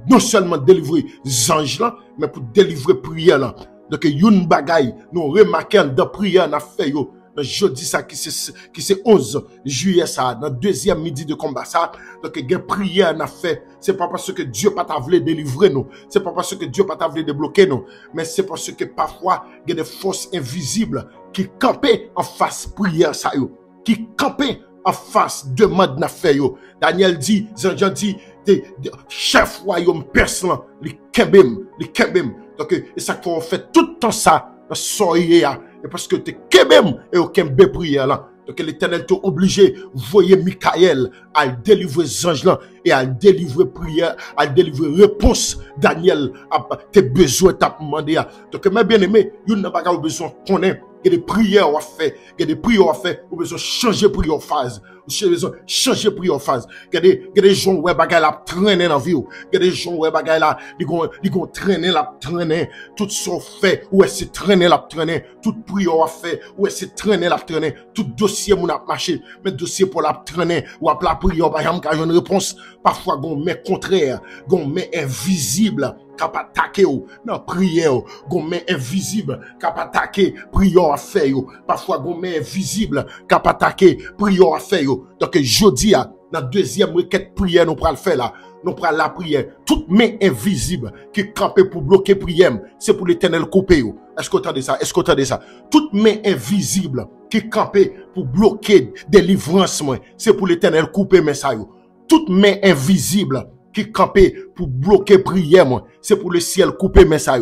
non seulement délivrer les anges là, mais pour délivrer prière là. Donc, yon bagay, nous remarquons dans prière, n'a fait yo. Dans jeudi ça qui c'est 11 juillet ça dans deuxième midi de combat ça donc il y a prière n'a fait c'est pas parce que Dieu pas t'a voulu délivrer nous c'est pas parce que Dieu pas t'a voulu débloquer nous mais c'est parce que parfois il y a des forces invisibles qui campaient en face prière ça yo qui campaient en face demande n'a fait yo. Daniel dit Jean dit chef royaume perse les kembem donc et ça qu'on fait tout le temps ça dans soirée et parce que t'es kebem et aucun bé prière là. Donc l'Éternel t'a obligé, voyez Michael à délivrer les anges là et à délivrer prière, à délivrer réponse Daniel à tes besoins t'as demandé. Donc mes bien-aimés, il n'a pas besoin qu'on ait des prières à faire, il y a des prières à faire, ou besoin changer prière phase. Changer prière phase. Il y a des gens où bagay la traîner dans la vie. Il y a des gens où bagay la ils gon traîner la traîner tout son fait où est-ce traîner la traîner toute prière à faire où est-ce traîner la traîner tout dossier mon a marché mais dossier pour la traîner ou à la prière par exemple quand une réponse parfois gon mais contraire gon mais invisible cap attaquer ou dans prière gon mais invisible cap attaquer prière à faire parfois gon mais invisible cap attaquer prière à faire donc jeudi dans deuxième requête prière nous pral faire là nous pral la prière toute main invisible qui campait pour bloquer prière c'est pour l'Éternel couper est-ce que vous entendez ça est-ce que vous entendez ça toute main invisible qui campait pour bloquer délivrance moi c'est pour l'Éternel couper mais ça toute main invisible qui campait pour bloquer prière moi c'est pour le ciel couper mais ça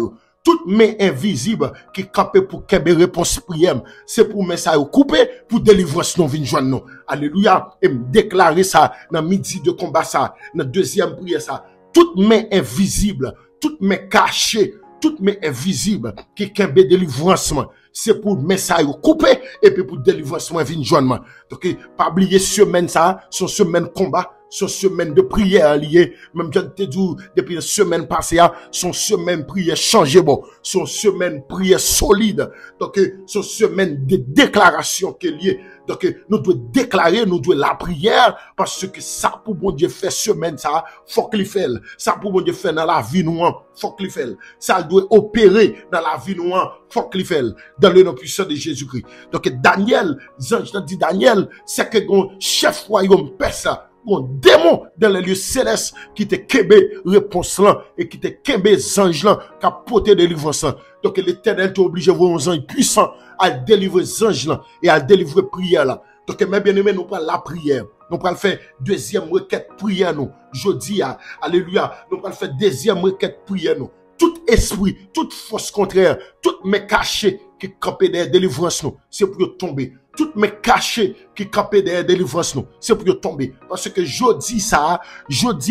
toute main invisible qui campait pour qu'elle réponse prière c'est pour mais ça couper pour délivrance non vinn joindre nous alléluia et me déclarer ça dans midi de combat ça dans deuxième prière ça toute main invisible toute main cachée toute main invisible qui campait délivrance moi c'est pour message couper et puis pour délivrance moi vinn joindre donc pas oublier semaine ça son semaine combat son semaine de prière liée même je te dis depuis la semaine passée son semaine prière changé bon son semaine prière solide donc son semaine de déclaration qui est liée donc nous devons déclarer nous devons la prière parce que ça pour bon Dieu faire semaine ça faut qu'il fait ça pour bon Dieu faire dans la vie nous faut qu'il fait ça doit opérer dans la vie nous faut qu'il fait dans le nom puissant de Jésus-Christ donc Daniel ange dit Daniel c'est que un chef royaume perse un démon dans les lieux célestes qui te kembe réponse là et qui te kembe ange là qui a porté délivrance. Donc l'Éternel t'a obligé de voir un ange puissant à délivrer ange là et à délivrer prière là. Donc mes bien-aimés nous prenons la prière. Nous prenons faire deuxième requête prière nous. Jeudi alléluia, nous prenons faire deuxième requête prière nous. Tout esprit, toute force contraire, toutes mes cachés qui campent derrière délivrance nous, c'est pour tomber. Toutes mes cachés qui campent derrière délivrance nous, c'est pour tomber. Parce que jeudi,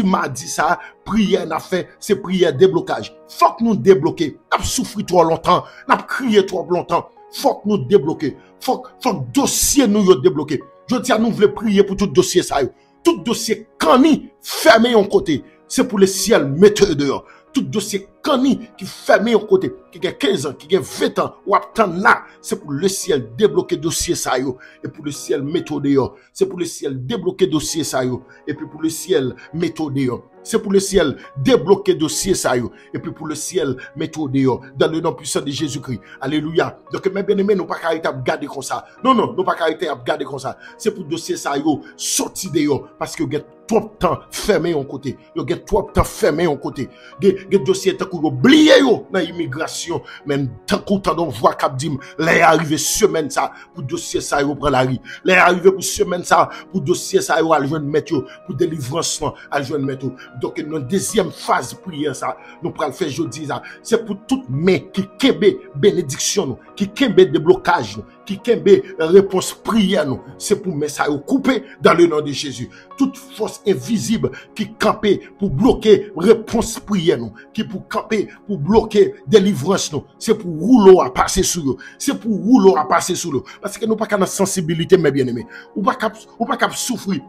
mardi ça, prière n'a fait, c'est prière déblocage. Faut que nous débloquer. N'a souffert trop longtemps, n'a crié trop longtemps. Faut que nous débloquer. Faut que dossier nous yo débloquer. Jeudi nous voulons prier pour tout dossier ça. Tout dossier cani fermé en côté, c'est pour le ciel mettre dehors. Tout dossier cani qui fermé en côté, qui a 15 ans, qui a 20 ans, ou attend là, c'est pour le ciel débloquer dossier ça yo, et pour le ciel méthode yo, c'est pour le ciel débloquer dossier ça yo, et puis pour le ciel méthode yo. C'est pour le ciel débloquer dossier ça yo, et puis pour le ciel méthode yo, dans le nom puissant de Jésus-Christ. Alléluia. Donc mes bien-aimés, nous pas arrêter à garder comme ça. Non, nous pas arrêter à garder comme ça. C'est pour dossier ça yo sorti de yo, parce que vous avez trop de temps fermé en côté. Vous avez trop de temps fermé en côté. Des dossiers tant qu'on oublié yo dans l'immigration, même tant qu'on t'en voit cap dim, les arrivé semaine ça pour dossier ça yo prend la rue. Les arrivé pour semaine ça pour dossier ça yo à joindre mettre yo pour délivrance à joindre mettre yo. Donc notre deuxième phase prière ça, nous pral faire jeudi ça, c'est pour tout mais qui kembe bénédiction nous, qui kembe déblocage nous, qui kembe réponse prière nous, c'est pour mettre ça couper dans le nom de Jésus. Toute force invisible qui campait pour bloquer réponse prière nous, qui pour camper pour bloquer délivrance nous, c'est pour rouleau à passer sous nous, c'est pour rouleau à passer sous nous, parce que nous pas qu'à sensibilité mes bien-aimés, ou pas cap souffrir.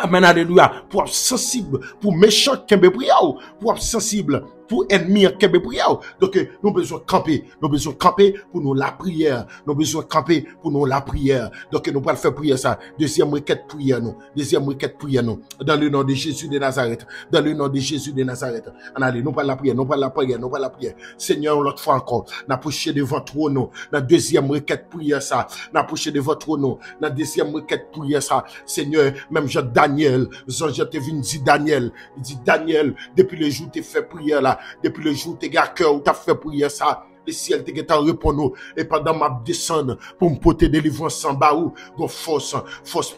Amen, alléluia. Pour être sensible, pour méchant kembe prière, pour être sensible, pour ennemi kembe prière. Donc, nous besoin camper. Nous besoin camper pour nous la prière. Nous besoin camper pour nous la prière. Donc, nous allons faire prière ça. Deuxième requête prière nous. Deuxième requête prière nous. Dans le nom de Jésus de Nazareth. Dans le nom de Jésus de Nazareth. Allez, nous allons la prière. Nous allons la prière. Nous allons la prière. Seigneur, l'autre fois encore, n'approchez devant toi nous. Dans deuxième requête prière ça. N'approchez devant toi nous. Dans deuxième requête prière ça. Seigneur, même Jean Daniel, je te viens dire Daniel. Il dit Daniel, depuis le jour où tu fait prière là, depuis le jour où tu as cœur, où tu as fait prière ça, le ciel te get en répondre et pendant ma descendre pour me porter délivrance en bas ou force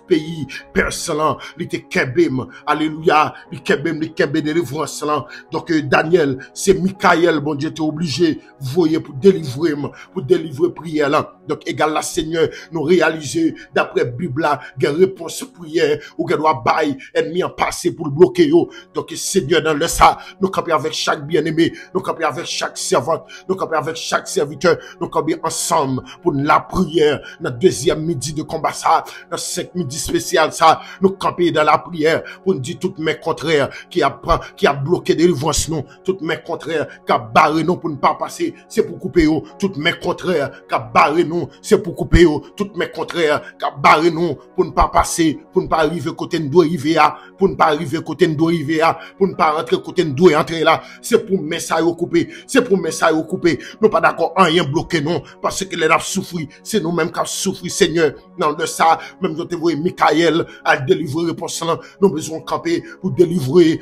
pays personne il te kebem alléluia il kebem délivrance là. Donc Daniel c'est Michael bon Dieu t'es obligé voyer pour délivrer prière là. Donc égal la Seigneur nous réaliser d'après Bible là des réponses prière ou que doit bail ennemi en passer pour le bloquer yo. Donc Seigneur dans le ça nous camper avec chaque bien-aimé, nous camper avec chaque servante, nous camper avec chaque serviteur, nous camper ensemble pour la prière, notre deuxième midi de combat ça, notre 5 midi spécial ça, nous camper dans la prière pour nous dire toutes mes contraires qui a bloqué délivrance nous, toutes mes contraires qui a barré nous pour ne pas passer, c'est pour couper nous, toutes mes contraires qui a barré nous, c'est pour couper nous, toutes mes contraires qui a barré nous pour ne pas passer, pour ne pas arriver côté nous doit arriver à, pour ne pas arriver côté nous doit arriver à, pour ne pas rentrer côté nous doit entrer là, c'est pour mettre ça couper, c'est pour mettre ça couper. Nous pas d'accord rien bloqué non parce que les a souffri, c'est nous mêmes qui avons souffri Seigneur. Dans de ça, même je te vois Michael à délivrer réponse là, nous besoin camper pour délivrer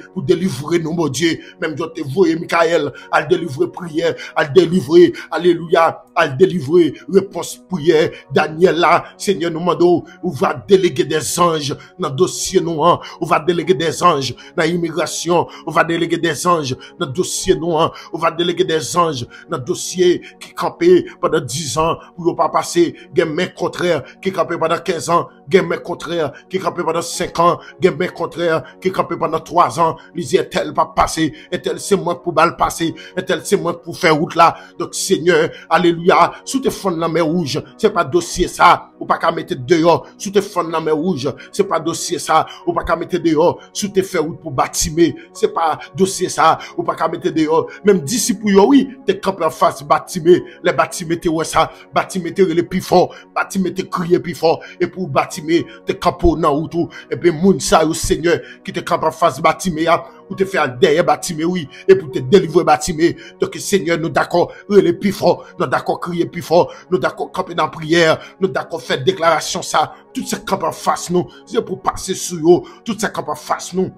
nous mon Dieu. Même je te vois Michael à délivrer prière, à délivrer alléluia, à délivrer réponse prière. Daniel là, Seigneur nous demande où va déléguer des anges dans dossier nous, on va déléguer des anges dans immigration, on va déléguer des anges dans dossier nous, on va déléguer des anges dans dossier qui campé pendant 10 ans pour ne pas passer, gen men contraire qui campé pendant 15 ans, gen men contraire qui campé pendant 5 ans, gen men contraire qui campé pendant 3 ans, les est-elle pas passer, est-elle c'est moi pour balle passer, est-elle c'est moi pour faire route là. Donc Seigneur, alléluia, sous tes fonds la mer rouge, c'est pas dossier ça, ou pas qu'à mettre dehors, sous tes fonds la mer rouge, c'est pas dossier ça, ou pas qu'à mettre dehors, sous tes faire route pour bâtiment, c'est pas dossier ça, ou pas qu'à mettre dehors, même d'ici pour yo oui, t'es campé en face bâtiment, les bâtiments te ouais ça, bâtiment te le plus fort, bâtiment te crier plus fort, et pour bâtiment te campé dans ou tout, et puis moun ça au Seigneur qui te campé en face bâtiment ou te faire derrière bâtiment oui, et pour te délivrer bâtiment. Donc Seigneur nous d'accord le plus fort, nous d'accord crier plus fort, nous d'accord camper dans prière, nous d'accord faire déclaration ça, tout ça camp en face nous, c'est pour passer sur eux, tout ça camp en face nous.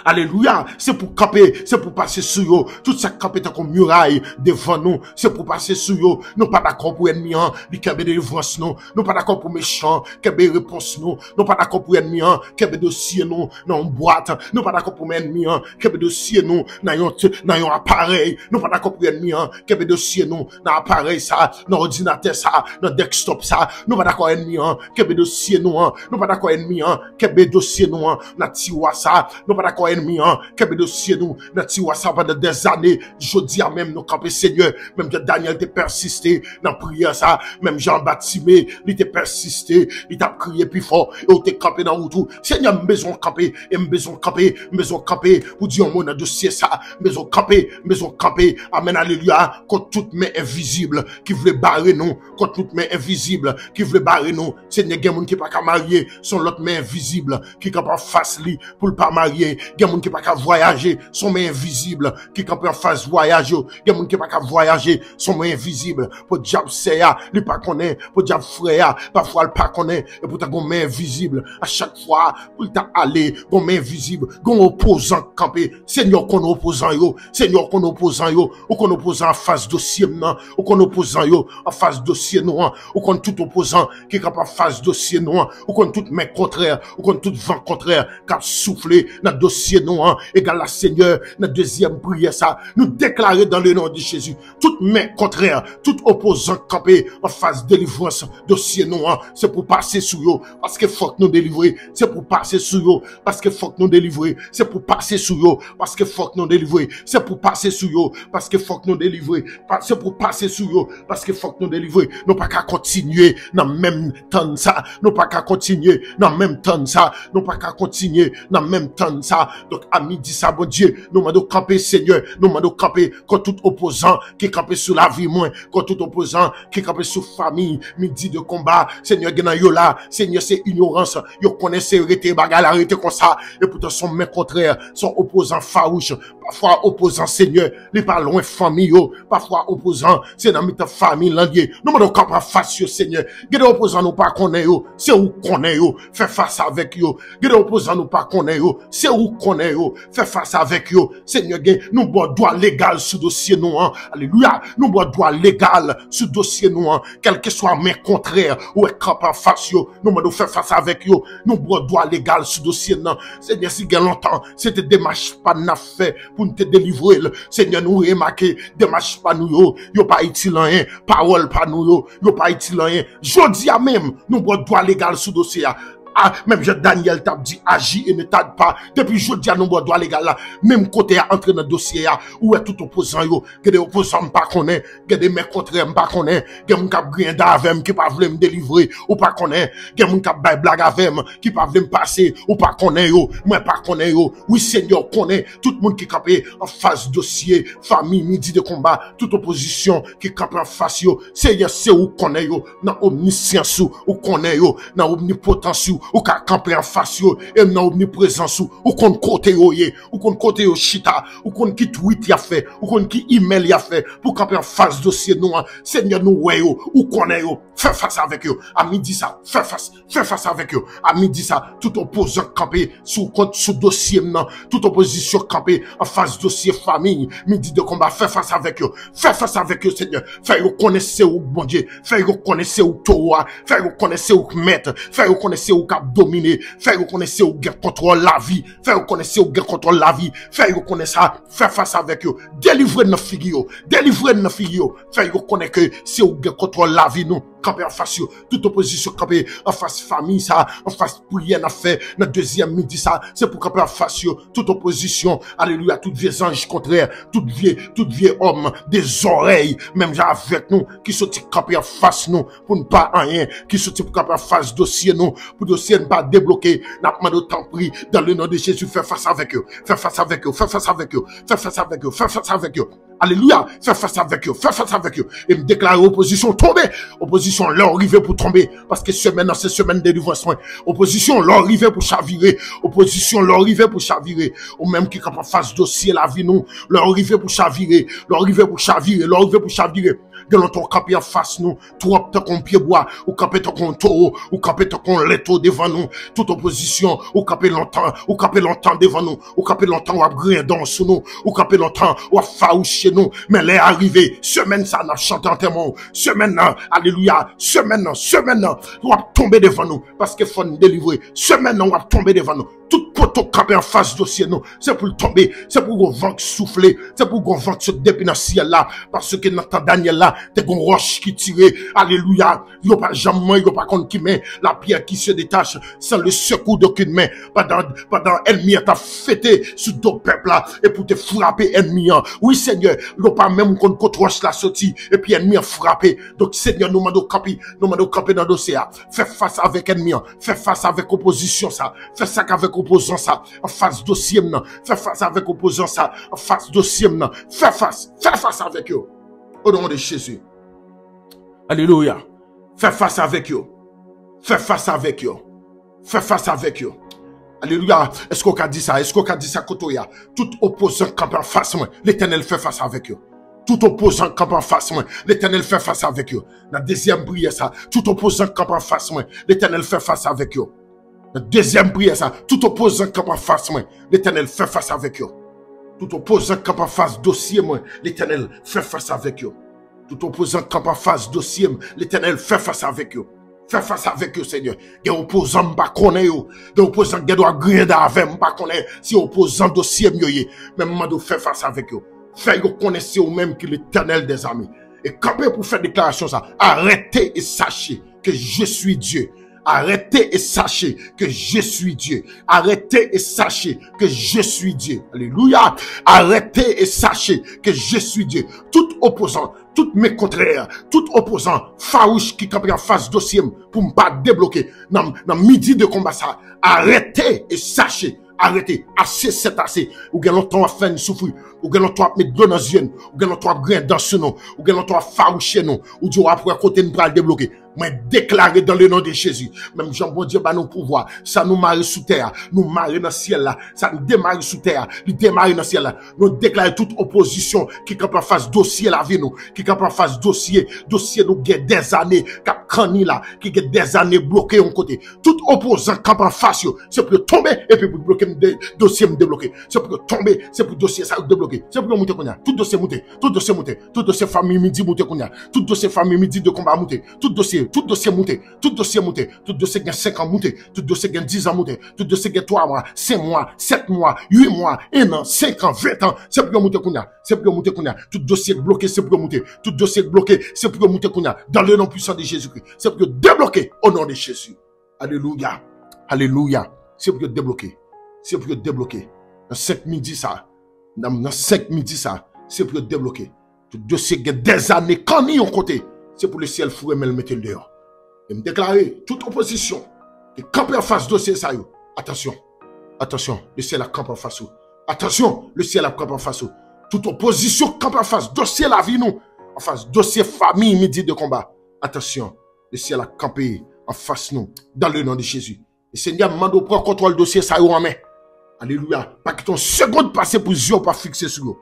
Alléluia, c'est pour camper, c'est pour passer sur eux. Tout ça camper comme muraille devant nous, c'est pour passer sur eux. Nous pas d'accord pour ennemi, qui camper délivrance nous. Nous pas d'accord pour méchant, camper réponse nous. Nous pas d'accord pour ennemi, camper dossier nous dans une boîte. Nous pas d'accord pour ennemi, camper dossier nous dans un appareil. Nous pas d'accord pour ennemi, camper dossier nous dans appareil ça, dans ordinateur ça, dans desktop ça. Nous pas d'accord ennemi, camper dossier nous. Nous pas d'accord ennemi, camper dossier nous dans tiroir ça. Nous pas d'accord ennemi, qu'est-ce dossier nous, dans tiroir ça pendant des années, je dis à même nous camper Seigneur, même Daniel t'a persisté dans la prière ça, même Jean-Baptiste, il t'a persisté, il t'a crié plus fort, et il t'a campé dans le tout. Seigneur, maison camper, et maison camper, pour dire mon dossier ça, maison camper, amen, alléluia, contre toute main invisible, qui voulait barrer nous, contre toute main invisible, qui voulait barrer nous. Seigneur, il y a des gens qui ne sont pas mariés, sont l'autre main invisible, qui ne pas face li, pour ne pas marier. Il y a des gens qui ne sont pas voyager, sont main invisible, qui ne pas face voyage. Il y a des gens qui ne sont pas voyager, sont main invisible. Pour diable c'est ya, il pas connaît, pour diable frère, parfois il pas connaît, et pour ta main invisible, à chaque fois, pour ta aller, gon main invisible, gon opposant campé. Seigneur, qu'on opposant yo, Seigneur, qu'on opposant yo, ou qu'on opposant en face dossier non, ou qu'on opposant yo, en face dossier non, ou qu'on tout opposant qui est capable face dossier non, ou qu'on tout main contraire, ou qu'on tout vent contraire, cap souffler dans dossier non, égal à Seigneur, dans deuxième prière ça, nous déclarer dans le nom de Jésus, toute main contraire, tout opposant campé en face délivrance dossier non, c'est pour passer sous yo, parce que faut que nous délivrer, c'est pour passer sous yo, parce que faut que nous délivrer, c'est pour passer sous yo, parce que faut que nous délivrer, c'est pour passer sous yo, parce que faut que nous délivrer, c'est pour passer sous yo, parce que faut que nous délivrer, nous pas qu'à continuer dans même temps ça, nous pas qu'à continuer dans même temps ça, nous pas qu'à continuer dans même temps ça. Donc à midi ça, bon Dieu, nous m'avons camper Seigneur, nous m'avons camper contre tout opposant qui camper sur la vie moins, contre tout opposant qui camper sur famille, midi de combat, Seigneur gena yo là, Seigneur c'est ignorance, yo connaissez arrêter bagarre arrêter comme ça, et pourtant son main contraire, son opposant farouche, parfois opposant Seigneur, les pas loin famille yo, parfois opposant, c'est dans notre famille l'enlier, nous m'avons camper face yo Seigneur, gade opposant nous pas connaît yo, c'est où connaît yo, fait face avec yo, gade opposant nous pas connaît yo, c'est où connaît yo, fait face avec yo, Seigneur gade, nous bois droit légal sous dossier nous, alléluia, nous bois droit légal sous dossier nous, quel que soit main contraire, ou est capable face yo, nous m'avons fait face avec yo, nous bois droit légal sous dossier non, Seigneur si gagne longtemps, c'était démarche pas n'a fait pour nous te délivrer, Seigneur nous remarquer, démarche pas nous yo pas utile rien, parole pas nous yo pas utile rien, jodi a même, nous bois droit légal sous dossier. Ah, même Daniel t'a dit agis et ne tarde pas. Depuis jeudi à nous droit légal là, même côté à entrer dans le dossier là, où est tout opposant yo, que des opposants pas connaît, que des mecs contraires pas connaît, que mon cap grind avec qui pas voulu me délivrer ou pas connaît, que mon cap bail blague avec qui pas voulu me passer ou pas connaît yo, moi pas connaît yo. Oui Seigneur connaît tout le monde qui capé en face dossier, famille midi de combat, toute opposition qui capé en face yo. Seigneur c'est où connaît yo, dans omniscience ou connaît yo, dans omnipotence ou ka camper en face yo et dans omniprésence ou kon côté yo yé ou kon côté yo chita ou kon qui tweet ya fait ou kon qui email ya fait pour camper en face dossier nous Seigneur nous ouais yo ou connaît yo fais face avec yo à midi ça fais face avec yo à midi ça tout opposant camper sous compte sous dossier non toute opposition camper en face dossier famille midi de combat fais face avec yo Seigneur fais yo connaissez ou bon Dieu fais yo connaissez ou toi fais yo connaissez ou maître fais yo connaissez ou cap dominer, faire reconnaître ou guerre contrôle la vie, faire reconnaître ou guerre contrôle la vie, faire reconnaître ça, faire face avec eux, délivrer nos figures, faire reconnaître que c'est ou guerre contrôle la vie nous, camper en face yo, toute opposition camper en face famille ça, en face prière n'a fait, dans deuxième midi ça, c'est pour camper en face yo, toute opposition, alléluia, toute vieux ange contraire, toute vieux homme, des oreilles, même avec nous, qui sont camper en face nous, pour ne pas rien, qui sont pour camper en face dossier nous, pour dossier ne pas débloquer, n'a pas de temps pris, dans le nom de Jésus, fais face avec eux, alléluia, fais face avec eux, et me déclarer opposition tomber, opposition leur arriver pour tomber, parce que semaine c'est semaine de délivrance, opposition leur arriver pour chavirer, ou même qui capable face dossier la vie nous, leur arriver pour chavirer, de l'autre camper en face nous, trop tant qu'on pied bois, ou camper tant qu'on taureau, ou camper tant qu'on letto devant nous, toute opposition, ou camper longtemps devant nous, ou camper longtemps ou à grindon sous nous, ou camper longtemps ou à faoucher nous, mais les arrivé, semaine ça n'a chanté en témoin, semaine alléluia, semaine ou à tomber devant nous, parce que faut nous délivrer, semaine ou à tomber devant nous, tout poteau camper en face dossier nous, c'est pour tomber, c'est pour qu'on vent souffler, c'est pour qu'on vent se depuis dans le ciel là, parce que notre Daniel là, là, t'es une roche qui tire, alléluia, yo pas jamais, yo pas contre qui met, la pierre qui se détache, sans le secours d'aucune main, pendant ennemi t'a fêté sur ton peuple là, et pour te frapper ennemi, oui Seigneur, yo pas même contre roche la sortie, et puis ennemi a frappé, donc Seigneur, nous mandons camper dans le dossier, fais face avec ennemi, fais face avec opposition ça, fais ça avec opposant ça, en face dossier non, fais face avec opposant ça, en face dossier non, fais face avec eux, au nom de Jésus, alléluia, fais face avec eux, fais face avec eux, fais face avec eux. Alléluia. Est-ce qu'on a dit ça? Est-ce qu'on a dit ça, Kotoya? Tout opposant camp en face, moi, l'Éternel fait face avec eux. Tout opposant camp en face, moi, l'Éternel fait face avec eux. La deuxième prière, ça. Tout opposant camp en face, moi, l'Éternel fait face avec eux. La deuxième prière, ça. Tout opposant camp en face, moi, l'Éternel fait face avec eux. Tout opposant camp en face, dossier, moi, l'Éternel fait face avec eux. Tout opposant camp en face, dossier, l'Éternel fait face avec eux. Fais face avec eux, Seigneur. Des opposants pas connaît yo. Des opposants qui doivent gagner avec pas connaît. Si opposant dossier mieux même mando fait face avec eux. Fais yo connaissez ou même que l'Éternel des armées. Et campez pour faire déclaration ça. Arrêtez et sachez que je suis Dieu. Arrêtez et sachez que je suis Dieu. Arrêtez et sachez que je suis Dieu. Alléluia. Arrêtez et sachez que je suis Dieu. Tout opposant, tout mes contraires, tout opposant farouche qui campe en face dossier pour me pas débloquer dans midi de combat ça. Arrêtez et sachez. Arrêtez, assez c'est assez. Ou bien longtemps à faire une souffrir, ou bien longtemps à mettre de dans yeux, ou bien longtemps à grain dans ce nom, ou bien longtemps à faroucher nous, ou Dieu après à côté nous pas débloquer. Mais déclarer dans le nom de Jésus, même Jean bon Dieu, bah nos pouvoirs, ça nous marie sous terre, nous marie dans le ciel là, ça nous démarre sous terre, nous démarre dans le ciel là, nous déclarer toute opposition qui campe en face dossier la vie nous, qui campe en face dossier nous gagne des années, cap cani là, qui gagne des années bloqué en côté. Tout opposant campe en face yo, c'est pour tomber et puis pour bloquer dossier me débloquer. C'est pour tomber, c'est pour dossier ça débloquer. C'est pour monter qu'on a, tout dossier monter, tout dossier famille midi monter qu'on a, tout dossier famille midi de combat monter, tout dossier monté, tout dossier gagne 5 ans monté, tout dossier gagne 10 ans monté, tout dossier gagne 3 mois, 5 mois, 7 mois, 8 mois, 1 an, 5 ans, 20 ans, c'est pour monter qu'on a, tout dossier bloqué, c'est pour monter, tout dossier bloqué, c'est pour monter qu'on a, dans le nom puissant de Jésus-Christ, c'est pour débloquer au nom de Jésus. Alléluia, alléluia, c'est pour débloquer, dans 5 midi ça, dans 5 midi ça, c'est pour débloquer, tout dossier gagne des années, quand ni on côté, c'est pour le ciel fou et me le mettre dehors. Et me déclarer toute opposition et camper en face dossier ça yo. Attention, le ciel a campé en face. Attention, le ciel a campé en face. Toute opposition campe en face dossier la vie nous, en face dossier famille midi de combat. Attention, le ciel a campé en face nous dans le nom de Jésus. Et Seigneur mando prend contrôle dossier ça yo en main. Alléluia. Pas que ton seconde passé pour yeux pas fixé sur eux.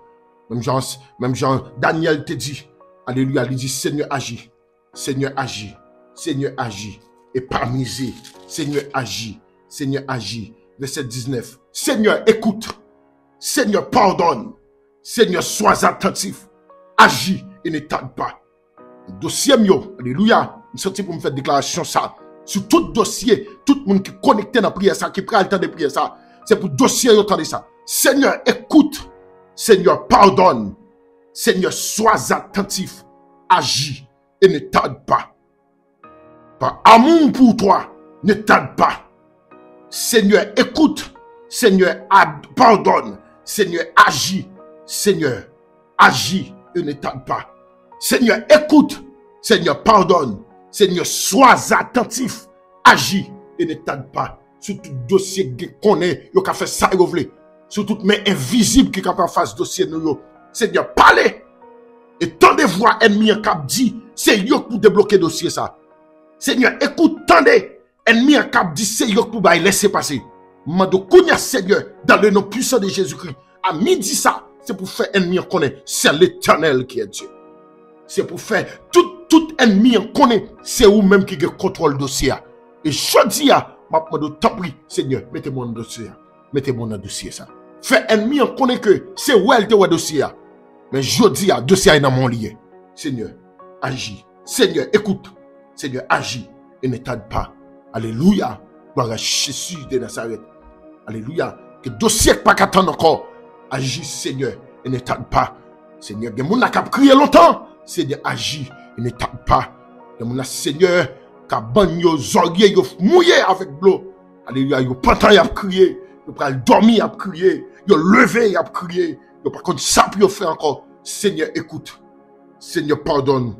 Même Jean Daniel te dit. Alléluia, il dit Seigneur agis, Seigneur agis, Seigneur agis, et parmisé, Seigneur agis, Seigneur agis. Verset 19, Seigneur écoute, Seigneur pardonne, Seigneur sois attentif, agis et ne tarde pas. Dossier mio, alléluia, je suis sorti pour me faire déclaration ça, sur tout dossier, tout le monde qui est connecté dans la prière ça, qui prend le temps de prier ça, c'est pour dossier, entendez ça. Seigneur écoute, Seigneur pardonne, Seigneur, sois attentif, agis et ne tarde pas. Par amour pour toi, ne tarde pas. Seigneur, écoute. Seigneur, pardonne. Seigneur, agis. Seigneur, agis et ne tarde pas. Seigneur, écoute. Seigneur, pardonne. Seigneur, sois attentif, agis et ne tarde pas. Sur tout dossier qu'on est, il a fait ça et voulez. Sur toute main invisible qui est en face dossier nous. Seigneur, parlez. Et tant de voix ennemies en cap dit, c'est yo pour débloquer dossier ça. Seigneur, écoute, tendez. Ennemis en cap dit, c'est yo pour laisser passer. Mando kounya Seigneur, dans le nom puissant de Jésus-Christ. À midi ça, c'est pour faire ennemi en connaître. C'est l'Éternel qui est Dieu. C'est pour faire tout ennemi en connaître. C'est vous même qui contrôle le dossier. Et je dis, je t'en prie, Seigneur, mettez-moi dans le dossier. Mettez-moi dans le dossier ça. Fait ennemi en connaît que c'est où elle te voit dossier. Mais je dis à dossier est dans mon lien. Seigneur, agis. Seigneur, écoute. Seigneur, agis et ne tarde pas. Alléluia. Gloire à Jésus de Nazareth. Alléluia. Que dossier pas qu'attendre encore. Agis, Seigneur, et ne tarde pas. Seigneur, il y a des gens qui ont crié longtemps. Seigneur, agis et ne tarde pas. Mon Seigneur, qui a banni yo zorgué, yo mouillé avec l'eau. Alléluia, yo pantan y a crié, yo pral dormi y a crié, yo levé y a crié, yo par contre ça pour yo faire encore. Seigneur, écoute. Seigneur, pardonne.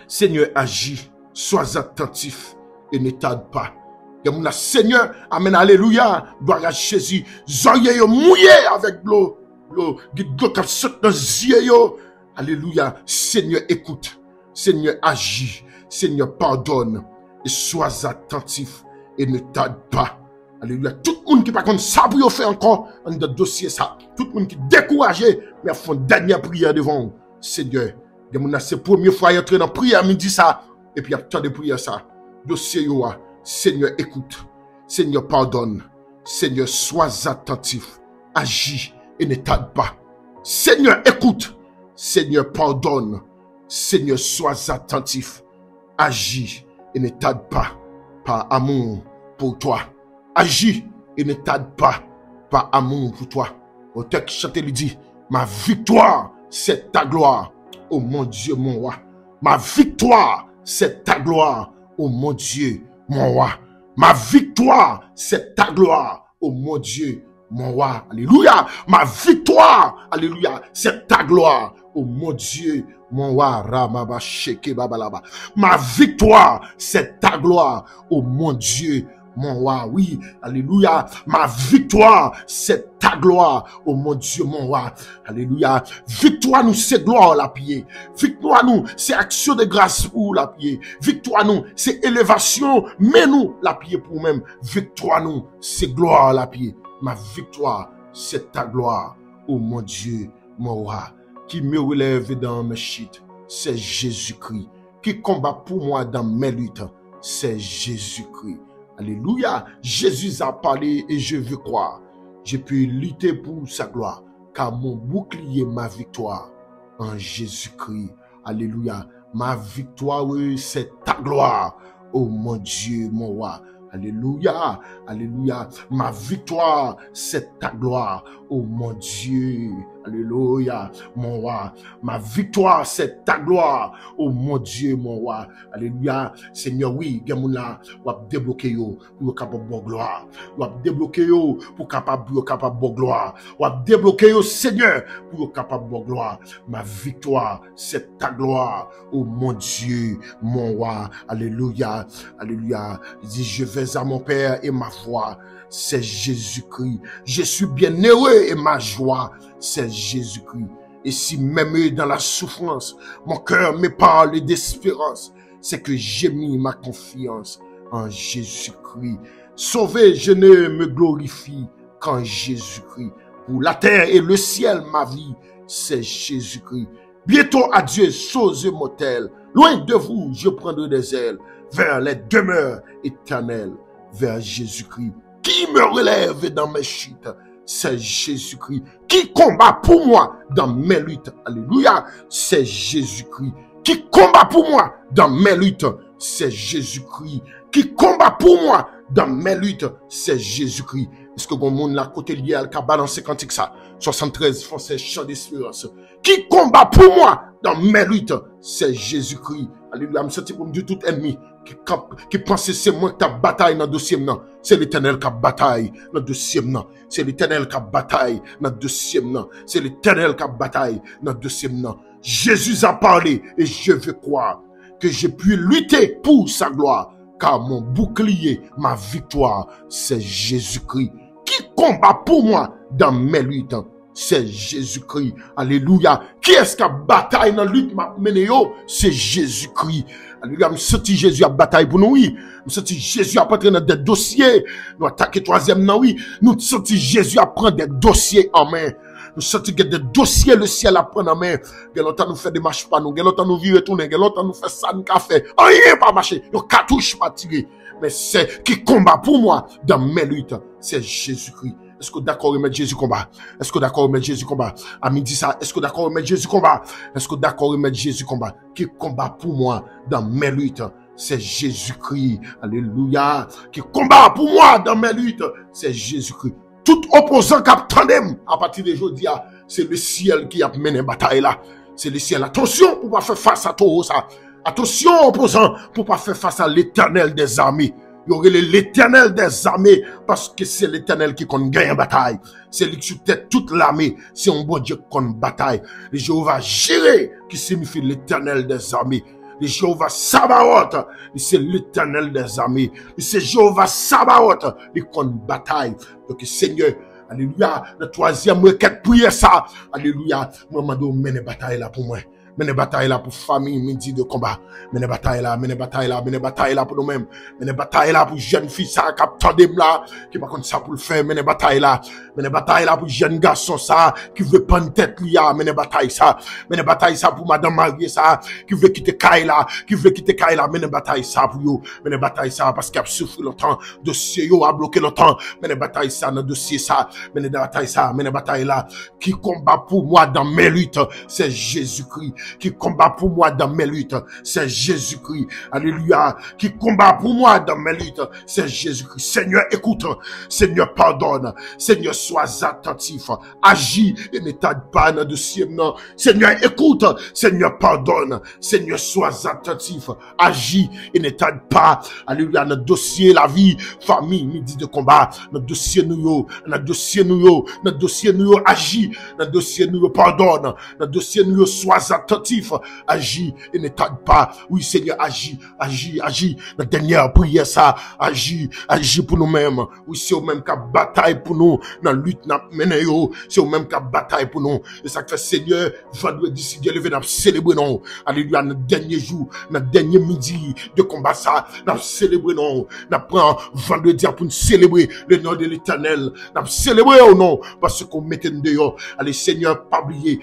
Seigneur, agis. Sois attentif et ne tarde pas. Mon Seigneur, amen, alléluia, gloire à Jésus. Zorgué yo mouillé avec l'eau. L'eau qui saute dans les yeux. Alléluia. Seigneur, écoute. Seigneur, agis. Seigneur, pardonne. Et sois attentif. Et ne tarde pas. Alléluia. Tout le monde qui par contre ça pour faire encore dans le dossier ça. Tout le monde qui est découragé. Mais font une dernière prière devant. Seigneur. C'est la première fois qu'il entre dans la prière midi ça. Et puis il y a tant de prières ça. Dossier yo. Seigneur, écoute. Seigneur, pardonne. Seigneur, sois attentif. Agis. Et ne tarde pas. Seigneur, écoute. Seigneur, pardonne. Seigneur, sois attentif. Agis et ne tarde pas. Par amour pour toi. Agis et ne tarde pas. Par amour pour toi. Au texte chanté lui dit, ma victoire, c'est ta gloire. Oh mon Dieu, mon roi. Ma victoire, c'est ta gloire. Oh mon Dieu, mon roi. Ma victoire, c'est ta gloire. Oh mon Dieu, mon roi. Alléluia. Ma victoire, alléluia, c'est ta gloire. Oh mon Dieu, mon roi. Ramaba sheke babalaba. Ma victoire, c'est ta gloire. Oh mon Dieu, mon roi. Oui, alléluia. Ma victoire, c'est ta gloire. Oh mon Dieu, mon roi. Alléluia. Victoire nous, c'est gloire la pied. Victoire nous, c'est action de grâce pour la pied. Victoire nous, c'est élévation, mais nous, la pied pour même. Victoire nous, c'est gloire la pied. Ma victoire, c'est ta gloire. Oh mon Dieu, mon roi. Qui me relève dans mes chutes, c'est Jésus-Christ. Qui combat pour moi dans mes luttes, c'est Jésus-Christ. Alléluia. Jésus a parlé et je veux croire. Je peux lutter pour sa gloire, car mon bouclier, ma victoire en Jésus-Christ. Alléluia. Ma victoire, oui, c'est ta gloire. Oh mon Dieu, mon roi. Alléluia, alléluia. Ma victoire, c'est ta gloire. Oh mon Dieu, alléluia, mon roi. Ma victoire, c'est ta gloire. Oh mon Dieu, mon roi. Alléluia. Seigneur, oui, Gemouna, ou a débloqué yo pour capable de gloire. Ou a débloqué yo pour capable de gloire. Ou a débloqué yo, Seigneur, pour capable de gloire. Ma victoire, c'est ta gloire. Oh mon Dieu, mon roi. Alléluia, alléluia. Il dit, je vais à mon Père et ma foi, c'est Jésus-Christ. Je suis bien heureux et ma joie, c'est Jésus-Christ. Et si même dans la souffrance, mon cœur me parle d'espérance, c'est que j'ai mis ma confiance en Jésus-Christ. Sauvé, je ne me glorifie qu'en Jésus-Christ. Pour la terre et le ciel, ma vie, c'est Jésus-Christ. Bientôt à Dieu, chose mortelle. Loin de vous, je prendrai des ailes vers les demeures éternelles, vers Jésus-Christ. Qui me relève dans mes chutes, c'est Jésus-Christ. Qui combat pour moi dans mes luttes, alléluia, c'est Jésus-Christ. Qui combat pour moi dans mes luttes, c'est Jésus-Christ. Qui combat pour moi dans mes luttes, c'est Jésus-Christ. Est-ce que mon monde là côté lié à le balancer cantique ça 73 français chant d'espérance. Qui combat pour moi dans mes luttes, c'est Jésus-Christ. Alléluia, me sentir pour me dire tout ennemi qui pense c'est moi qui a bataille dans le dossier non, c'est l'Éternel qui a bataille dans le dossier non, c'est l'Éternel qui a bataille dans le dossier non, c'est l'Éternel qui a bataille dans le dossier non. Jésus a parlé et je veux croire que je puis lutter pour sa gloire, car mon bouclier, ma victoire, c'est Jésus-Christ. Qui combat pour moi dans mes luttes, c'est Jésus-Christ. Alléluia. Qui est-ce qui a bataille dans la lutte m'a mené yo? C'est Jésus-Christ. Alléluia. Me senti Jésus a bataille pour nous, oui. Me senti Jésus a prendre dans des dossiers. Nous attaquer troisième, non, oui. Nous senti Jésus a prendre des dossiers en main. Nous senti que des dossiers le ciel a prendre en main. Quel longtemps nous fait des marches pas nous. Quel longtemps nous vivons retourner. Quel longtemps nous fait ça, nous café. Rien pas marcher. Nos cartouches pas tiré. Mais c'est qui combat pour moi dans mes luttes. C'est Jésus-Christ. Est-ce que d'accord remettre Jésus combat? Est-ce que d'accord remettre Jésus combat? À midi ça, est-ce que d'accord remettre Jésus combat? Est-ce que d'accord remettre Jésus combat? Qui combat pour moi dans mes luttes? C'est Jésus-Christ. Alléluia. Qui combat pour moi dans mes luttes? C'est Jésus-Christ. Tout opposant qui attendait à partir de aujourd'hui, c'est le ciel qui a mené bataille là. c'est le ciel. Attention pour pas faire face à tout ça. Attention opposant pour pas faire face à l'Éternel des armées. Il y aurait l'Éternel des armées parce que c'est l'Éternel qui compte gagner en bataille. C'est lui qui tête toute l'armée. C'est un bon Dieu qui compte bataille. Le Jéhovah Jireh qui signifie l'Éternel des armées. Le Jéhovah Sabaoth, c'est l'Éternel des armées. C'est Jéhovah Sabaoth qui compte bataille. Donc Seigneur, alléluia, le troisième requête prière ça. Alléluia, moi m'a donné mener bataille là pour moi. Mener bataille là pour famille, midi de combat. Mener bataille là, mener bataille là, mener bataille là pour nous-mêmes. Mener bataille là pour jeunes filles ça, qui attendent là, qui pas contre ça pour le faire. Mener bataille là pour jeunes garçons ça, qui veut prendre tête là, mener bataille ça. Mener bataille ça pour madame mariée ça, qui veut quitter Kaila, mener bataille ça pour yo. Mener bataille ça parce qu'il a souffert longtemps, dossier yo a bloqué longtemps. Mener bataille ça dans dossier ça, mener bataille là, qui combat pour moi dans mes luttes, c'est Jésus-Christ. Qui combat pour moi dans mes luttes, c'est Jésus-Christ. Alléluia. Qui combat pour moi dans mes luttes, c'est Jésus-Christ. Seigneur, écoute. Seigneur, pardonne. Seigneur, sois attentif. Agis et ne tarde pas dans le dossier. Non. Seigneur, écoute. Seigneur, pardonne. Seigneur, sois attentif. Agis et ne tarde pas. Alléluia. Notre dossier, la vie, famille, midi de combat. Notre dossier, nous, agis. Notre dossier, nous, pardonne. Notre dossier, nous, sois attentif. Agis et ne tarde pas. Oui, Seigneur, agis. La dernière prière, ça, agis pour nous-mêmes. Oui, c'est au même qu'à bataille pour nous. Dans la lutte, c'est au même qu'à bataille pour nous. Et ça fait, Seigneur, vendredi, si Dieu levé, nous célébrer, non. Alléluia, notre dernier jour, notre dernier midi de combat, ça, nous célébrer, non. Nous prenons vendredi pour nous célébrer le nom de l'Éternel. Nous célébrer, oh non, parce qu'on mettait nous dehors. Allez, Seigneur, pas oublier.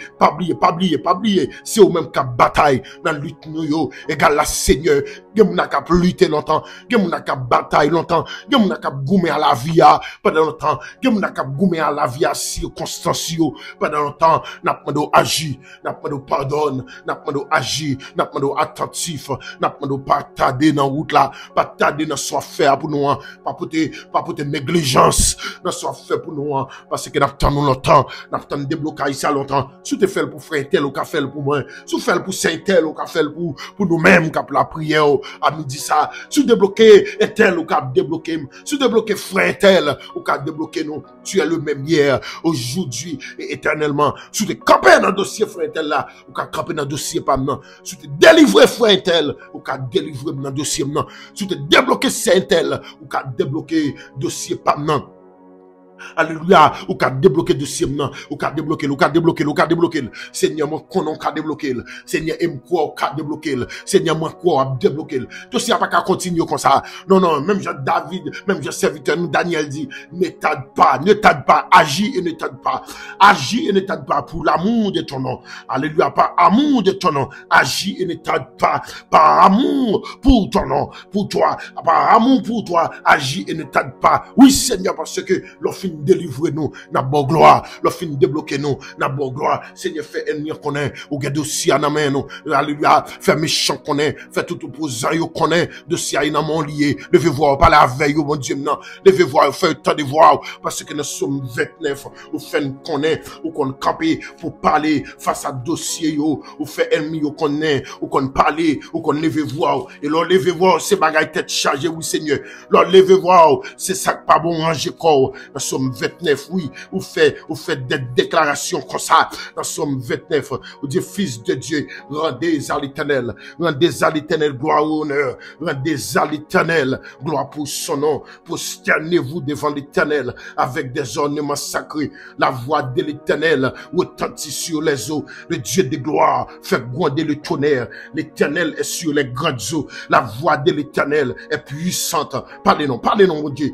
C'est au même qu'à bataille dans la lutte nous yo égal la Seigneur gen n'a qu'à lutter longtemps gen n'a qu'à bataille longtemps gen n'a qu'à goumer à la vie pendant longtemps gen n'a qu'à goumer à la vie à circonstances pendant longtemps n'a demandé agir n'a demandé pardonne n'a demandé agir n'a demandé attentif n'a demandé pas tarder dans route là pas tarder dans soit faire pour nous pas porter négligence dans soit fait pour nous parce que n'a attend longtemps n'a attend débloquer ça longtemps si tu fais pour frère tel ou qu'a fait pour moi si fait pour Saint-Tel ou qu'a fait pour nous-mêmes qu'a la prière à midi ça si débloquer un tel ou qu'a débloquer si débloquer frère tel ou qu'a débloquer nous tu es le même hier aujourd'hui et éternellement si tu camper dans dossier frère tel là ou qu'a camper dans dossier pas maintenant si tu délivrer frère tel ou qu'a délivrer dans dossier maintenant si tu débloquer Saint-Tel ou qu'a débloquer dossier pas maintenant. Alléluia, ou qu'a débloqué dossier maintenant, ou qu'a débloqué. Seigneur, moi, qu'on qu'a débloqué. Seigneur, aime quoi, ou qu'a débloqué. Seigneur, moi, quoi, a débloqué. Dossier pas qu'à continuer comme ça. Non, même Jean David, même Jean serviteur, nous, Daniel dit, ne tarde pas, agis et ne tarde pas. Agis et ne tarde pas pour l'amour de ton nom. Alléluia, par amour de ton nom. Agis et ne tarde pas, par amour pour ton nom, pour toi, par amour pour toi, agis et ne tarde pas. Oui, Seigneur, parce que l'offre délivrer nous, n'a bon gloire, l'offre débloquer nous, n'a bon gloire. Seigneur, fait ennemi connaît, ou gade aussi à main nous, alléluia, fait méchant connaît, fait tout opposant yo connaît, dossier à mon lié, levez voir, parler avec mon Dieu maintenant, levez voir, fait temps de voir, parce que nous sommes 29, ou fait connaît, ou qu'on camper pour parler face à dossier yo, ou fait ennemi yo connaît, ou qu'on parler, ou qu'on levez voir, et l'on levez voir, c'est bagaille tête chargée, oui Seigneur, l'on levez voir, c'est ça pas bon ranger corps, dans Somme 29, oui, ou fait des déclarations comme ça, dans Somme 29, ou dit, Fils de Dieu, rendez à l'Éternel gloire et honneur, rendez à l'Éternel gloire pour son nom, prosternez-vous devant l'Éternel avec des ornements sacrés, la voix de l'Éternel retentit sur les eaux, le Dieu de gloire fait gronder le tonnerre, l'Éternel est sur les grandes eaux, la voix de l'Éternel est puissante, parlez-nous, mon Dieu,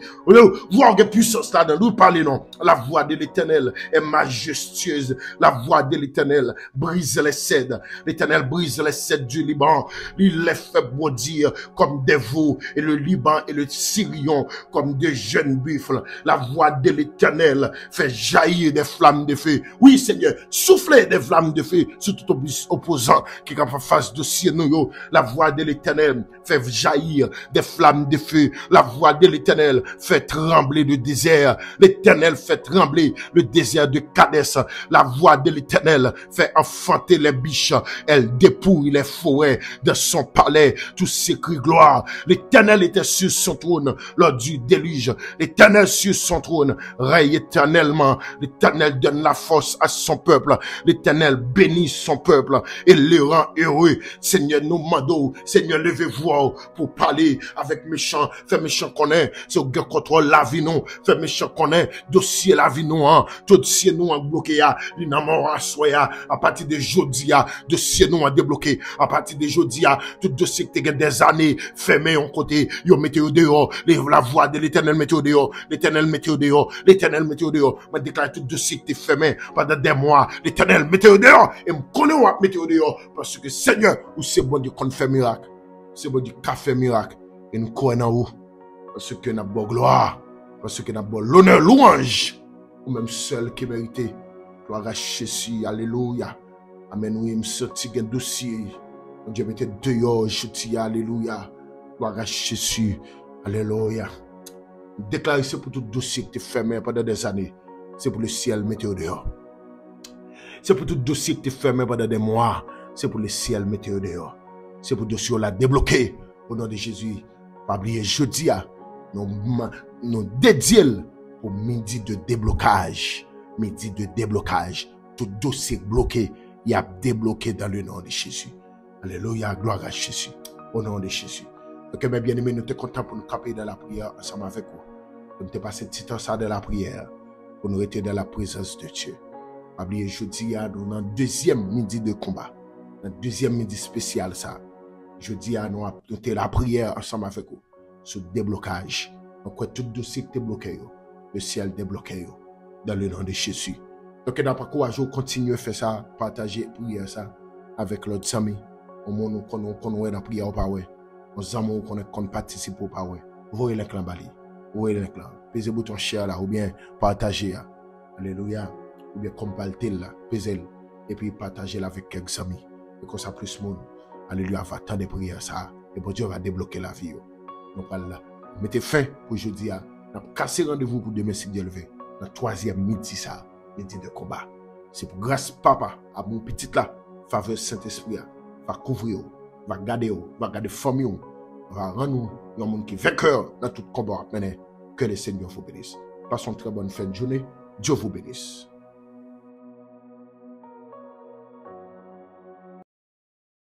voir que puissance là, nous parlez non. La voix de l'Éternel est majestueuse. La voix de l'Éternel brise les cèdres. L'Éternel brise les cèdres du Liban. Il les fait bondir comme des veaux. Et le Liban et le Syrion comme de jeunes buffles. La voix de l'Éternel fait jaillir des flammes de feu. Oui, Seigneur, soufflez des flammes de feu sur tout opposant qui est en face de Sinoyo. La voix de l'Éternel fait jaillir des flammes de feu. La voix de l'Éternel fait trembler le désert. L'Éternel fait trembler le désert de Kadès. La voix de l'Éternel fait enfanter les biches. Elle dépouille les forêts de son palais. Tous ces cris gloire. L'Éternel était sur son trône lors du déluge. L'Éternel sur son trône règne éternellement. L'Éternel donne la force à son peuple. L'Éternel bénit son peuple et le rend heureux. Seigneur, nous mandons, Seigneur, levez-vous pour parler avec méchant. Fait méchant connaît, c'est au gars contrôle la vie non. Fait méchant connaît, dossier la vie non, tout dossier nous en bloqué, l'inamant à soya, à partir de jeudi, dossier nous en débloqué, à partir de jeudi, tout dossier que t'es des années, fermé en côté, yo mettez au dehors, la voix de l'Éternel mettez au dehors, l'Éternel mettez au dehors, l'Éternel mettez au dehors, m'a déclaré tout dossier que t'es fermé pendant des mois, l'Éternel mettez au dehors, et me connaît ou mettez au dehors, parce que Seigneur, ou c'est bon Dieu qu'on fait miracle, c'est bon Dieu qu'on fait miracle, et nous croyons en vous, parce que nous avons gloire, parce que nous avons l'honneur, louange, ou même seul qui mérite, gloire à Jésus, alléluia, amen, oui, me sorti un dossier, mon Dieu mettez dehors, je alléluia, gloire à Jésus, alléluia, déclarer c'est pour tout dossier que tu fermé pendant des années, c'est pour le ciel, mettez au dehors. C'est pour tout dossier que tu fermé pendant des mois. C'est pour le ciel, mettez au dehors. C'est pour le dossier la débloquer. Au nom de Jésus. Pas oublier, jeudi, nous dédions au midi de déblocage. Midi de déblocage. Tout dossier bloqué, il a débloqué dans le nom de Jésus. Alléluia, gloire à Jésus. Au nom de Jésus. Donc, mes bien-aimés, nous sommes contents pour nous caper dans la prière ensemble avec vous. Pour nous passer petit temps ça de la prière. Pour nous rester dans la présence de Dieu. Oubliez, jeudi, nous avons deuxième midi de combat. Notre deuxième midi spécial, ça. Jeudi, nous avons la prière ensemble avec vous. Sur déblocage. Donc, tout dossier qui est bloqué, le ciel débloqué, dans le nom de Jésus. Donc, d'après quoi, je continue à faire ça, partager prière ça avec l'autre amis. Au moment où nous connaissons la prière au parole. Aux amis où nous participons au parole. Voyez les clans bali. Voyez les clans. Pesez le bouton share là, ou bien partager. Alléluia. Ou bien compartir là, pesez-le, et puis partagez-le avec quelques amis. Et comme ça, plus de monde, alléluia, va tant de prières ça, et bon Dieu va débloquer la vie. Donc voilà, mettez fin pour jeudi, on a cassé rendez-vous pour demain si Dieu le veut, dans le troisième midi ça, midi de combat. C'est pour grâce papa, à mon petit là, faveur Saint-Esprit, va couvrir, va garder famille, va rendre nous un monde qui est vainqueur dans tout combat. Que le Seigneur vous bénisse. Passons une très bonne fin de journée. Dieu vous bénisse.